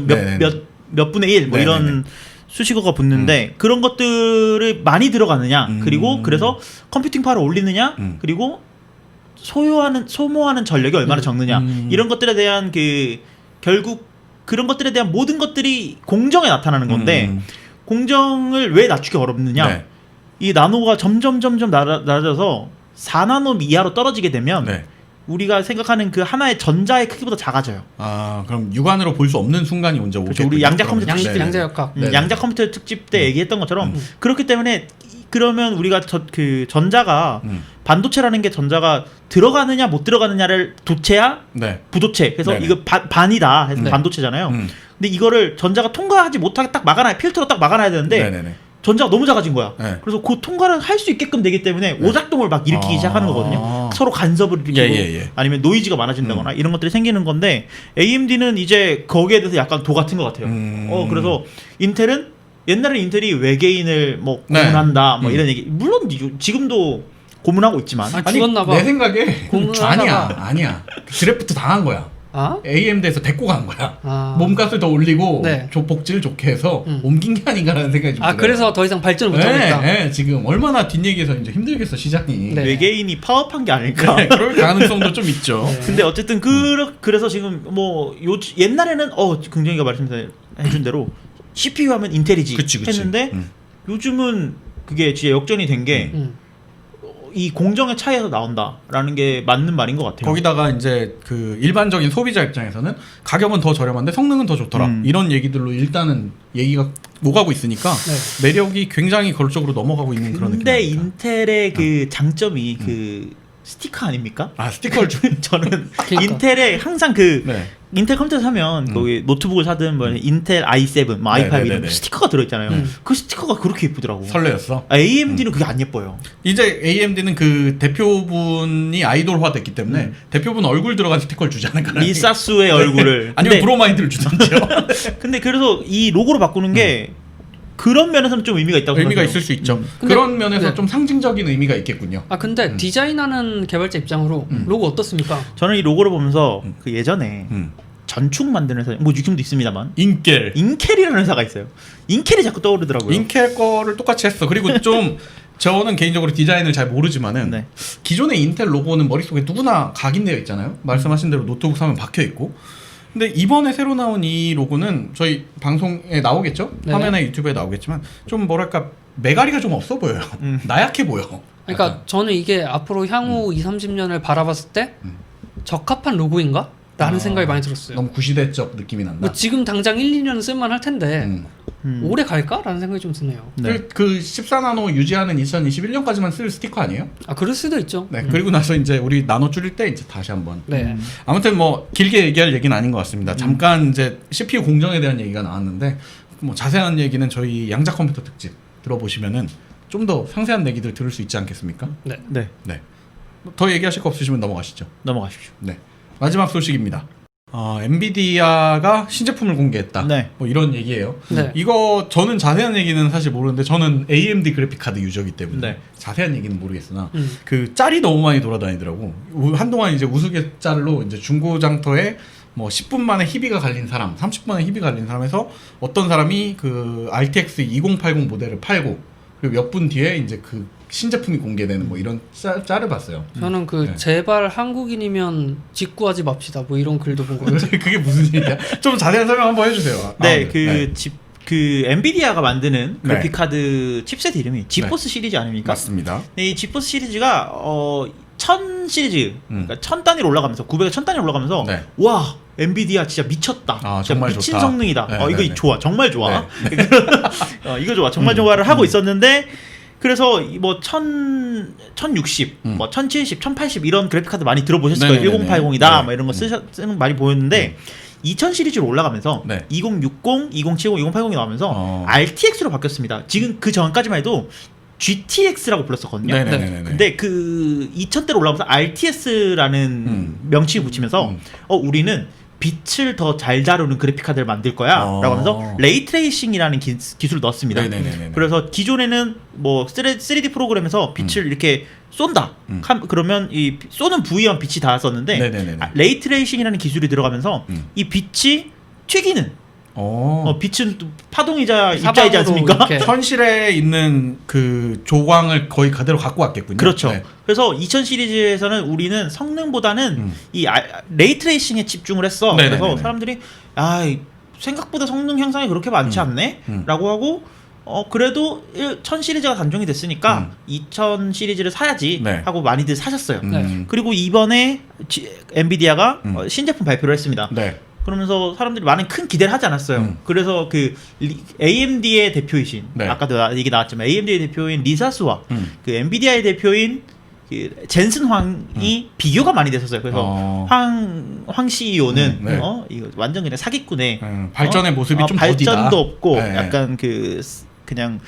몇 분의 1 뭐 네네네. 이런 수식어가 붙는데 그런 것들을 많이 들어가느냐. 그리고 그래서 컴퓨팅 파워를 올리느냐. 그리고 소모하는 전력이 얼마나 적느냐. 이런 것들에 대한 그 결국 그런 것들에 대한 모든 것들이 공정에 나타나는 건데 공정을 왜 낮추기 어렵느냐? 네. 이 나노가 점점 낮아져서 4나노 이하로 떨어지게 되면 네. 우리가 생각하는 그 하나의 전자의 크기보다 작아져요. 아 그럼 육안으로 볼 수 없는 순간이 먼저 오겠군요. 그렇죠. 우리 양자 컴퓨터 양자역학. 네네. 양자 컴퓨터 특집 때 얘기했던 것처럼 그렇기 때문에 그러면 우리가 그 전자가 반도체라는 게 전자가 들어가느냐 못 들어가느냐를 도체야 네. 부도체. 그래서 네네. 이거 반이다 해서 네. 반도체잖아요. 근데 이거를 전자가 통과하지 못하게 딱 막아놔야 필터로 딱 막아놔야 되는데 네네네. 전자가 너무 작아진 거야. 네. 그래서 그 통과를 할 수 있게끔 되기 때문에 오작동을 막 일으키기 시작하는 거거든요. 서로 간섭을 일으키고 예. 아니면 노이즈가 많아진다거나 이런 것들이 생기는 건데 AMD는 이제 거기에 대해서 약간 도 같은 것 같아요. 그래서 인텔은 옛날에 인텔이 외계인을 뭐 네. 고문한다 뭐 이런 얘기 물론 지금도 고문하고 있지만 아니, 죽었나봐. 내 생각에 고문하다가. 아니야. 드래프트 당한 거야. 아? AMD에서 데리고 간 거야. 아. 몸값을 더 올리고 네. 복지를 좋게 해서 옮긴 게 아닌가라는 생각이 좀 아 들어요. 그래서 더 이상 발전을 못하겠다. 네, 지금 얼마나 뒷얘기에서 이제 힘들겠어 시장이. 네. 외계인이 파업한 게 아닐까. 네, 그럴 가능성도 좀 있죠. 네. 근데 어쨌든 그래서 지금 뭐 옛날에는 긍정이가 말씀해준 대로 CPU 하면 인텔이지 그치. 했는데 요즘은 그게 진짜 역전이 된 게 이 공정의 차이에서 나온다라는 게 맞는 말인 것 같아요. 거기다가 이제 그 일반적인 소비자 입장에서는 가격은 더 저렴한데 성능은 더 좋더라. 이런 얘기들로 일단은 얘기가 오가고 있으니까 매력이 굉장히 그쪽으로 넘어가고 있는 그런 느낌. 근데 인텔의 그 장점이 그 스티커 아닙니까? 아 스티커를 좀 저는 그러니까. 인텔의 항상 그 네. 인텔 컴퓨터 사면 거기 노트북을 사든 뭐 인텔 i7, 뭐 i5 네네네네. 이런 스티커가 들어있잖아요. 그 스티커가 그렇게 예쁘더라고. 설레었어. AMD는 그게 안 예뻐요. 이제 AMD는 그 대표분이 아이돌화 됐기 때문에 대표분 얼굴 들어간 스티커를 주지 않을까. 리사스의 얼굴을. 아니면 근데- 브로마이드를 주든지요. 근데 그래서 이 로고를 바꾸는 게 그런 면에서는 좀 의미가 있다고 의미가 생각해요. 있을 수 있죠. 근데- 그런 면에서 네. 좀 상징적인 의미가 있겠군요. 아 근데 디자인하는 개발자 입장으로 로고 어떻습니까? 저는 이 로고를 보면서 그 예전에 음. 전축 만드는 회사, 뭐 지금도 있습니다만 인켈. 인켈이라는 회사가 있어요. 인켈이 자꾸 떠오르더라고요. 인켈 거를 똑같이 했어. 그리고 좀 저는 개인적으로 디자인을 잘 모르지만은 네. 기존의 인텔 로고는 머릿속에 누구나 각인되어 있잖아요. 말씀하신 대로 노트북 사면 박혀 있고. 근데 이번에 새로 나온 이 로고는 저희 방송에 나오겠죠? 네네. 화면에 유튜브에 나오겠지만 좀 뭐랄까 메가리가 좀 없어 보여요. 나약해 보여. 그러니까 약간. 저는 이게 앞으로 향후 2-30년을 바라봤을 때 적합한 로고인가? 라는 생각이 많이 들었어요. 너무 구시대적 느낌이 난다. 뭐 지금 당장 1-2년 쓸만할 텐데 음. 오래 갈까? 라는 생각이 좀 드네요. 네. 그 14나노 유지하는 2021년까지만 쓸 스티커 아니에요? 아 그럴 수도 있죠. 네. 그리고 나서 이제 우리 나노 줄일 때 이제 다시 한번. 네. 아무튼 뭐 길게 얘기할 얘기는 아닌 것 같습니다. 잠깐 이제 CPU 공정에 대한 얘기가 나왔는데 뭐 자세한 얘기는 저희 양자 컴퓨터 특집 들어보시면은 좀 더 상세한 얘기들 들을 수 있지 않겠습니까? 네. 네, 네. 더 얘기하실 거 없으시면 넘어가시죠. 넘어가십시오. 네. 마지막 소식입니다. 엔비디아가 신제품을 공개했다. 네. 뭐 이런 얘기예요. 네. 이거 저는 자세한 얘기는 사실 모르는데 저는 AMD 그래픽 카드 유저이기 때문에 네. 자세한 얘기는 모르겠으나 음. 그 짤이 너무 많이 돌아다니더라고. 한동안 이제 우스갯짤로 이제 중고장터에 뭐 10분 만에 희비가 갈린 사람, 30분 만에 희비 갈린 사람에서 어떤 사람이 그 RTX 2080 모델을 팔고 그리고 몇 분 뒤에 이제 그 신제품이 공개되는 뭐 이런 짤을 봤어요. 저는 그 네. 제발 한국인이면 직구하지 맙시다 뭐 이런 글도 본 거예요. 그게 무슨 얘기야? 좀 자세한 설명 한번 해주세요. 네, 네. 그 엔비디아가 만드는 네. 그래픽 카드 칩셋 이름이 지포스 시리즈 아닙니까? 맞습니다. 네, 이 지포스 시리즈가 1000 시리즈, 그러니까 1000 단위로 올라가면서 900에 1000 단위로 올라가면서 네. 와 엔비디아 진짜 미쳤다. 아, 진짜 정말 미친 좋다. 성능이다. 네, 이거 네, 네. 좋아. 정말 좋아. 이거 좋아. 정말 좋아를 하고 있었는데 그래서 뭐 1060, 뭐 1070, 1080 이런 그래픽 카드 많이 들어보셨을 거예요. 네네네네. 1080이다. 네. 뭐 이런 거 쓰는 많이 보였는데 2000 시리즈로 올라가면서 네. 2060, 2070, 2080이 나오면서 RTX로 바뀌었습니다. 지금 그 전까지만 해도 GTX라고 불렀었거든요. 네네네네. 근데 그 2000대로 올라가면서 RTS라는 명칭을 붙이면서 우리는 빛을 더 잘 다루는 그래픽 카드를 만들 거야 라고 하면서 레이트레이싱이라는 기술을 넣었습니다. 네네네네. 그래서 기존에는 뭐 3D 프로그램에서 빛을 이렇게 쏜다. 그러면 이 쏘는 부위만 빛이 닿았었는데 네네네네. 레이트레이싱이라는 기술이 들어가면서 이 빛이 튀기는 빛은 또 파동이자 입자이지 않습니까? 이렇게. 현실에 있는 그 조광을 거의 그대로 갖고 왔겠군요. 그렇죠. 네. 그래서 2000 시리즈에서는 우리는 성능보다는 이 레이트레이싱에 집중을 했어. 네네네네. 그래서 사람들이 생각보다 성능 향상이 그렇게 많지 않네? 라고 하고 그래도 1000 시리즈가 단종이 됐으니까 2000 시리즈를 사야지 네. 하고 많이들 사셨어요. 네. 그리고 이번에 엔비디아가 신제품 발표를 했습니다. 네. 그러면서 사람들이 많은 큰 기대를 하지 않았어요. 그래서 그 AMD의 대표이신 네. 아까도 얘기 나왔지만 AMD의 대표인 리사스와 그 엔비디아의 대표인 그 젠슨 황이 비교가 많이 됐었어요. 그래서 황 CEO는 네. 이거 완전 그냥 사기꾼의 발전의 모습이 좀 더디다. 발전도 없고 네. 약간 그냥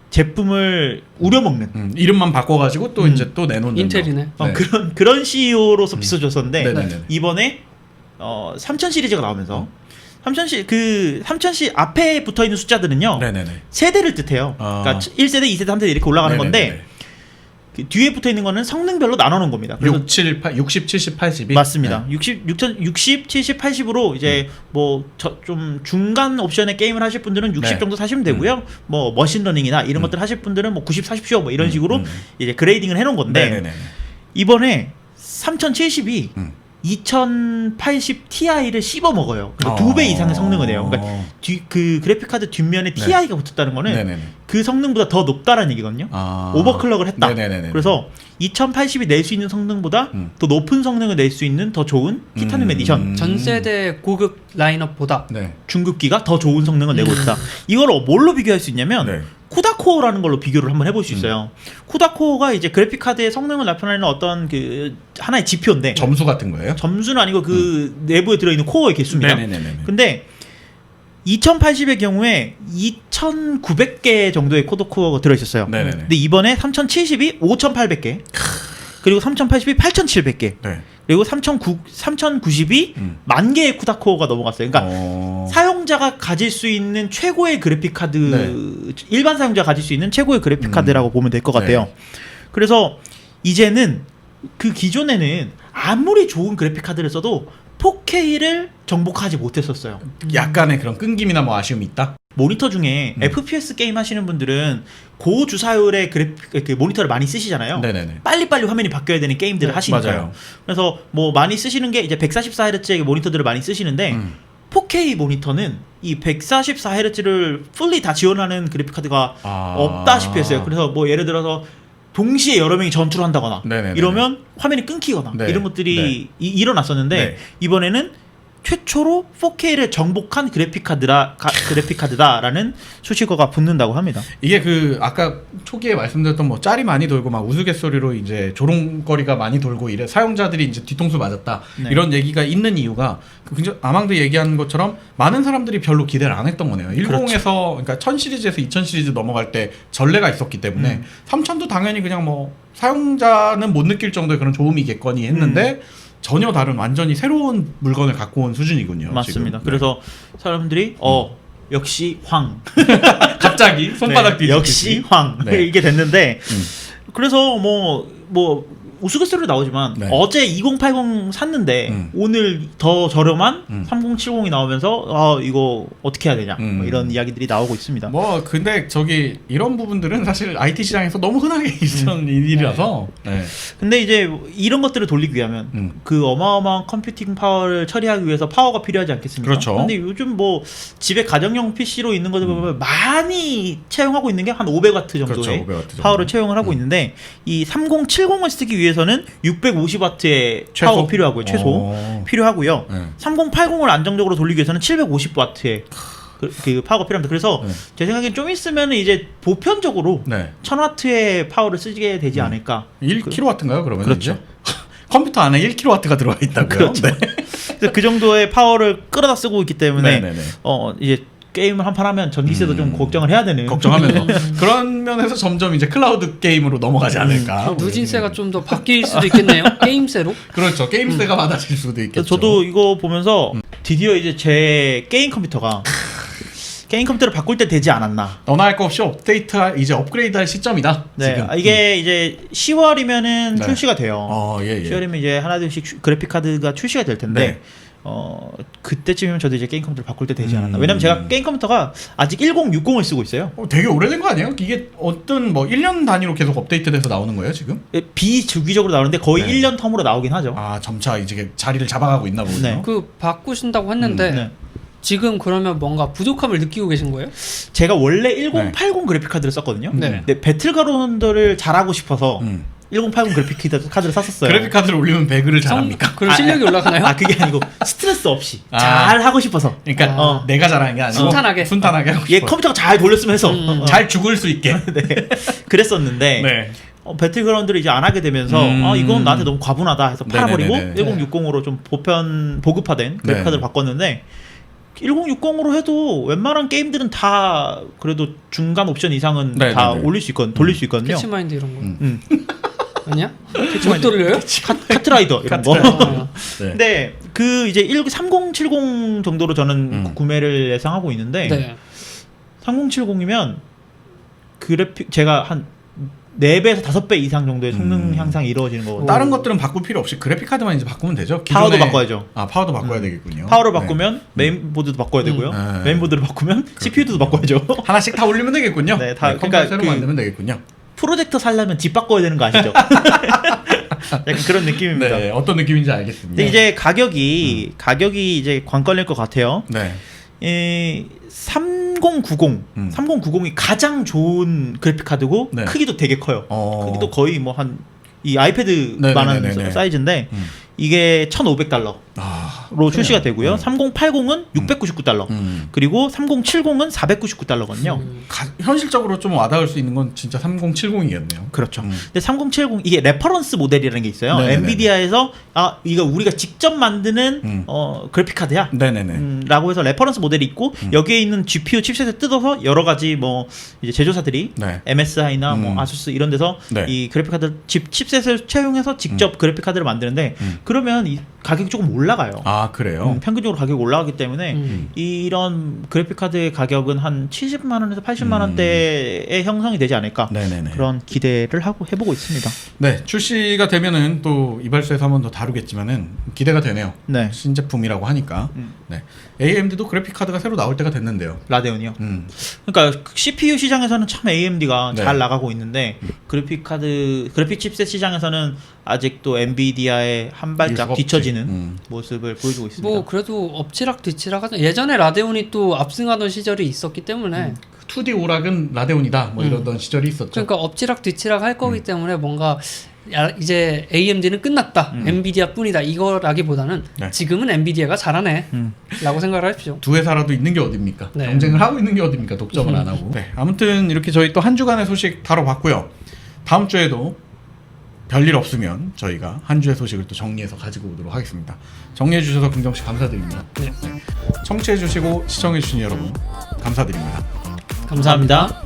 제품을 우려먹는 이름만 바꿔가지고 또 이제 또 내놓는 인텔이네. 거. 네. 그런 CEO로서 비춰줬었는데 네네네. 이번에 3000 시리즈가 나오면서 3000시 앞에 붙어 있는 숫자들은요. 네네네. 세대를 뜻해요. 그러니까 1세대, 2세대, 3세대 이렇게 올라가는 네네네. 건데 그 뒤에 붙어 있는 거는 성능별로 나눠 놓은 겁니다. 그래서 60, 70, 80이 맞습니다. 60, 70, 80으로 이제 뭐 좀 중간 옵션의 게임을 하실 분들은 60 네. 정도 사시면 되고요. 뭐 머신러닝이나 이런 것들 하실 분들은 뭐 90 사십시오. 뭐 이런 식으로 이제 그레이딩을 해 놓은 건데 네네네. 이번에 3070이 2080 Ti를 씹어 먹어요. 그래서 2배 이상의 성능을 내요. 그러니까 그 그래픽 카드 뒷면에 TI가 붙었다는 거는 네네네. 그 성능보다 더 높다라는 얘기거든요. 오버클럭을 했다. 네네네네. 그래서 2080이 낼 수 있는 성능보다 더 높은 성능을 낼 수 있는 더 좋은 티타늄 에디션 전 세대 고급 라인업보다 네. 중급기가 더 좋은 성능을 내고 있다. 이걸 뭘로 비교할 수 있냐면 네. 쿠다코어라는 걸로 비교를 한번 해볼 수 있어요. 쿠다코어가 이제 그래픽 카드의 성능을 나타내는 어떤 그 하나의 지표인데 점수 같은 거예요? 점수는 아니고 그 내부에 들어있는 코어의 개수입니다. 네네네네. 근데 2080의 경우에 2900개 정도의 코어가 들어있었어요. 네네네. 근데 이번에 3070이 5800개 그리고 3080이 8700개 네. 그리고 3090이 10,000개의 쿠다 코어가 넘어갔어요. 그러니까 사용자가 가질 수 있는 최고의 그래픽 카드 일반 사용자가 가질 수 있는 최고의 그래픽 카드라고 보면 될 것 같아요. 네. 그래서 이제는 그 기존에는 아무리 좋은 그래픽 카드를 써도 4K를 정복하지 못했었어요. 약간의 그런 끊김이나 뭐 아쉬움이 있다? 모니터 중에 FPS 게임 하시는 분들은 고주사율의 그 모니터를 많이 쓰시잖아요. 네네네. 빨리빨리 화면이 바뀌어야 되는 게임들을 하시니까요. 맞아요. 그래서 뭐 많이 쓰시는 게 이제 144Hz의 모니터들을 많이 쓰시는데 4K 모니터는 이 144Hz를 풀리 다 지원하는 그래픽 카드가 없다시피 했어요. 그래서 뭐 예를 들어서 동시에 여러 명이 전투를 한다거나 네네네네. 이러면 화면이 끊기거나 네. 이런 것들이 네. 일어났었는데 네. 이번에는 최초로 4K를 정복한 그래픽 카드다라는 수식어가 붙는다고 합니다. 이게 그 아까 초기에 말씀드렸던 뭐 짤이 많이 돌고 막 우스갯소리로 이제 조롱거리가 많이 돌고 이래 사용자들이 이제 뒤통수 맞았다 네. 이런 얘기가 있는 이유가 그 굉장히 아망도 얘기한 것처럼 많은 사람들이 별로 기대를 안 했던 거네요. 10에서 그러니까 1000 시리즈에서 2000 시리즈 넘어갈 때 전례가 있었기 때문에 3000도 당연히 그냥 뭐 사용자는 못 느낄 정도의 그런 좋음이겠거니 했는데 전혀 다른 완전히 새로운 물건을 갖고 온 수준이군요. 맞습니다. 지금. 그래서 사람들이 역시 황 갑자기 손바닥 뒤집기 역시 황 네. 이게 됐는데 그래서 뭐 우스갯소리로 나오지만 네. 어제 2080 샀는데 오늘 더 저렴한 3070이 나오면서 이거 어떻게 해야 되냐 뭐 이런 이야기들이 나오고 있습니다. 뭐 근데 저기 이런 부분들은 사실 IT 시장에서 너무 흔하게 있었던 일이라서 네. 근데 이제 이런 것들을 돌리기 위하면 그 어마어마한 컴퓨팅 파워를 처리하기 위해서 파워가 필요하지 않겠습니까? 그렇죠. 근데 요즘 뭐 집에 가정용 PC로 있는 것들 보면 많이 채용하고 있는 게 한 500W 정도의 그렇죠, 500W 정도. 파워를 채용을 하고 있는데 이 3070을 쓰기 위해서 위해서는 650W의 최소? 파워 필요하고요. 최소 필요하고요. 네. 3080을 안정적으로 돌리기 위해서는 750W의 그 파워가 필요합니다. 그래서 네. 제 생각엔 좀 있으면 이제 보편적으로 네. 1000W의 파워를 쓰게 되지 않을까. 1kW인가요? 그러면 그렇죠. 이제? 컴퓨터 안에 1kW가 들어가 있다고요? 그렇죠. 네. 그래서 그 정도의 파워를 끌어다 쓰고 있기 때문에 네네네. 이제 게임을 한 판 하면 전기세도 좀 걱정을 해야 되는. 걱정하면서 그런 면에서 점점 이제 클라우드 게임으로 넘어가지 않을까. 누진세가 좀 더 바뀔 수도 있겠네요. 게임세로. 그렇죠. 게임세가 많아질 수도 있겠죠. 저도 이거 보면서 드디어 이제 제 게임 컴퓨터가 게임 컴퓨터를 바꿀 때 되지 않았나. 너나 할 거 없이 이제 업그레이드할 시점이다. 네, 지금. 이게 이제 10월이면은 네. 출시가 돼요. 예. 10월이면 이제 하나둘씩 그래픽 카드가 출시가 될 텐데. 네. 그때쯤이면 저도 이제 게임 컴퓨터를 바꿀 때 되지 않았나. 음. 왜냐면 제가 게임 컴퓨터가 아직 1060을 쓰고 있어요. 되게 오래된 거 아니에요? 이게 어떤 뭐 1년 단위로 계속 업데이트돼서 나오는 거예요, 지금? 비주기적으로 나오는데 거의 네. 1년 텀으로 나오긴 하죠. 아, 점차 이제 자리를 잡아가고 있나 보군요. 네. 그 바꾸신다고 했는데 네. 지금 그러면 뭔가 부족함을 느끼고 계신 거예요? 제가 원래 1080 그래픽 카드를 썼거든요. 네. 근데 배틀그라운드를 잘하고 싶어서 1080 그래픽 카드를 샀었어요. 그래픽 카드를 올리면 배그를 잘합니까? 그럼 실력이 올라가나요? 그게 아니고 스트레스 없이 아. 잘 하고 싶어서. 그러니까 내가 잘하는 게 아니고 순탄하게 하고 얘 싶어. 컴퓨터가 잘 돌렸으면 해서 잘 죽을 수 있게. 네. 그랬었는데 네. 배틀그라운드를 이제 안 하게 되면서 이건 나한테 너무 과분하다 해서 팔아버리고 네네네네. 1060으로 좀 보급화된 그래픽 네. 카드를 바꿨는데 1060으로 해도 웬만한 게임들은 다 그래도 중간 옵션 이상은 네네네. 다 올릴 수 있거든, 돌릴 수 있거든요. 캐치마인드 이런 거. 음. 아니야? 캐치마인드. 못 돌려요? 카트라이더 이런 거. 아, 네. 근데 그 이제 3070 정도로 저는 구매를 예상하고 있는데 네. 3070이면 그래픽 제가 한 4배에서 5배 이상 정도의 성능 향상이 이루어지는 거거든요. 다른 것들은 바꿀 필요 없이 그래픽 카드만 이제 바꾸면 되죠. 파워도 바꿔야죠. 파워도 바꿔야 되겠군요. 파워를 네. 바꾸면 메인보드도 바꿔야 되고요. 네. 메인보드를 바꾸면 CPU도 바꿔야죠. 하나씩 다 올리면 되겠군요. 네, 다- 컴퓨터 그러니까 새로 그- 만들면 되겠군요. 프로젝터 살려면 집 바꿔야 되는 거 아시죠? 약간 그런 느낌입니다. 네, 어떤 느낌인지 알겠습니다. 근데 이제 가격이 이제 관건일 것 같아요. 네. 3090, 3090이 가장 좋은 그래픽 카드고 네. 크기도 되게 커요. 크기도 거의 뭐 한 이 아이패드만한 네네네네. 사이즈인데 이게 $1,500로 출시가 되고요. 3080은 $699 그리고 3070은 $499거든요. 현실적으로 좀 와닿을 수 있는 건 진짜 3070이겠네요. 그렇죠. 근데 3070 이게 레퍼런스 모델이라는 게 있어요. 네네네네. 엔비디아에서 이거 우리가 직접 만드는 그래픽 카드야. 네네네. 라고 해서 레퍼런스 모델이 있고 여기에 있는 GPU 칩셋을 뜯어서 여러 가지 뭐 이제 제조사들이 네. MSI나 뭐 아수스 이런 데서 네. 이 그래픽 카드 칩셋을 채용해서 직접 그래픽 카드를 만드는데 그러면 이 가격이 조금 올라가요. 아, 그래요? 평균적으로 가격이 올라가기 때문에 이런 그래픽 카드의 가격은 한 70만 원에서 80만 원대에 형성이 되지 않을까. 네네네. 그런 기대를 해보고 있습니다. 네, 출시가 되면은 또 이발소에서 한번 더 다루겠지만은 기대가 되네요. 네. 신제품이라고 하니까. 네. AMD도 그래픽 카드가 새로 나올 때가 됐는데요. 라데온이요. 그러니까 CPU 시장에서는 참 AMD가 네. 잘 나가고 있는데 그래픽 칩셋 시장에서는 아직도 엔비디아의 한 발짝 수가 없지. 뒤처지는 모습을 보여주고 있습니다. 뭐 그래도 엎치락 뒤치락 하던 예전에 라데온이 또 압승하던 시절이 있었기 때문에 2D 오락은 라데온이다. 뭐 이러던 시절이 있었죠. 그러니까 엎치락 뒤치락 할 거기 때문에 뭔가 이제 AMD는 끝났다. 엔비디아 뿐이다. 이거라기보다는 네. 지금은 엔비디아가 잘하네. 라고 생각을 하십시오. 두 회사라도 있는 게 어딥니까? 네. 경쟁을 하고 있는 게 어딥니까? 독점을 안 하고. 네, 아무튼 이렇게 저희 또 한 주간의 소식 다뤄봤고요. 다음 주에도 별일 없으면 저희가 한 주의 소식을 또 정리해서 가지고 오도록 하겠습니다. 정리해 주셔서 긍정 씨 감사드립니다. 네. 청취해 주시고 시청해 주신 여러분 감사드립니다. 감사합니다.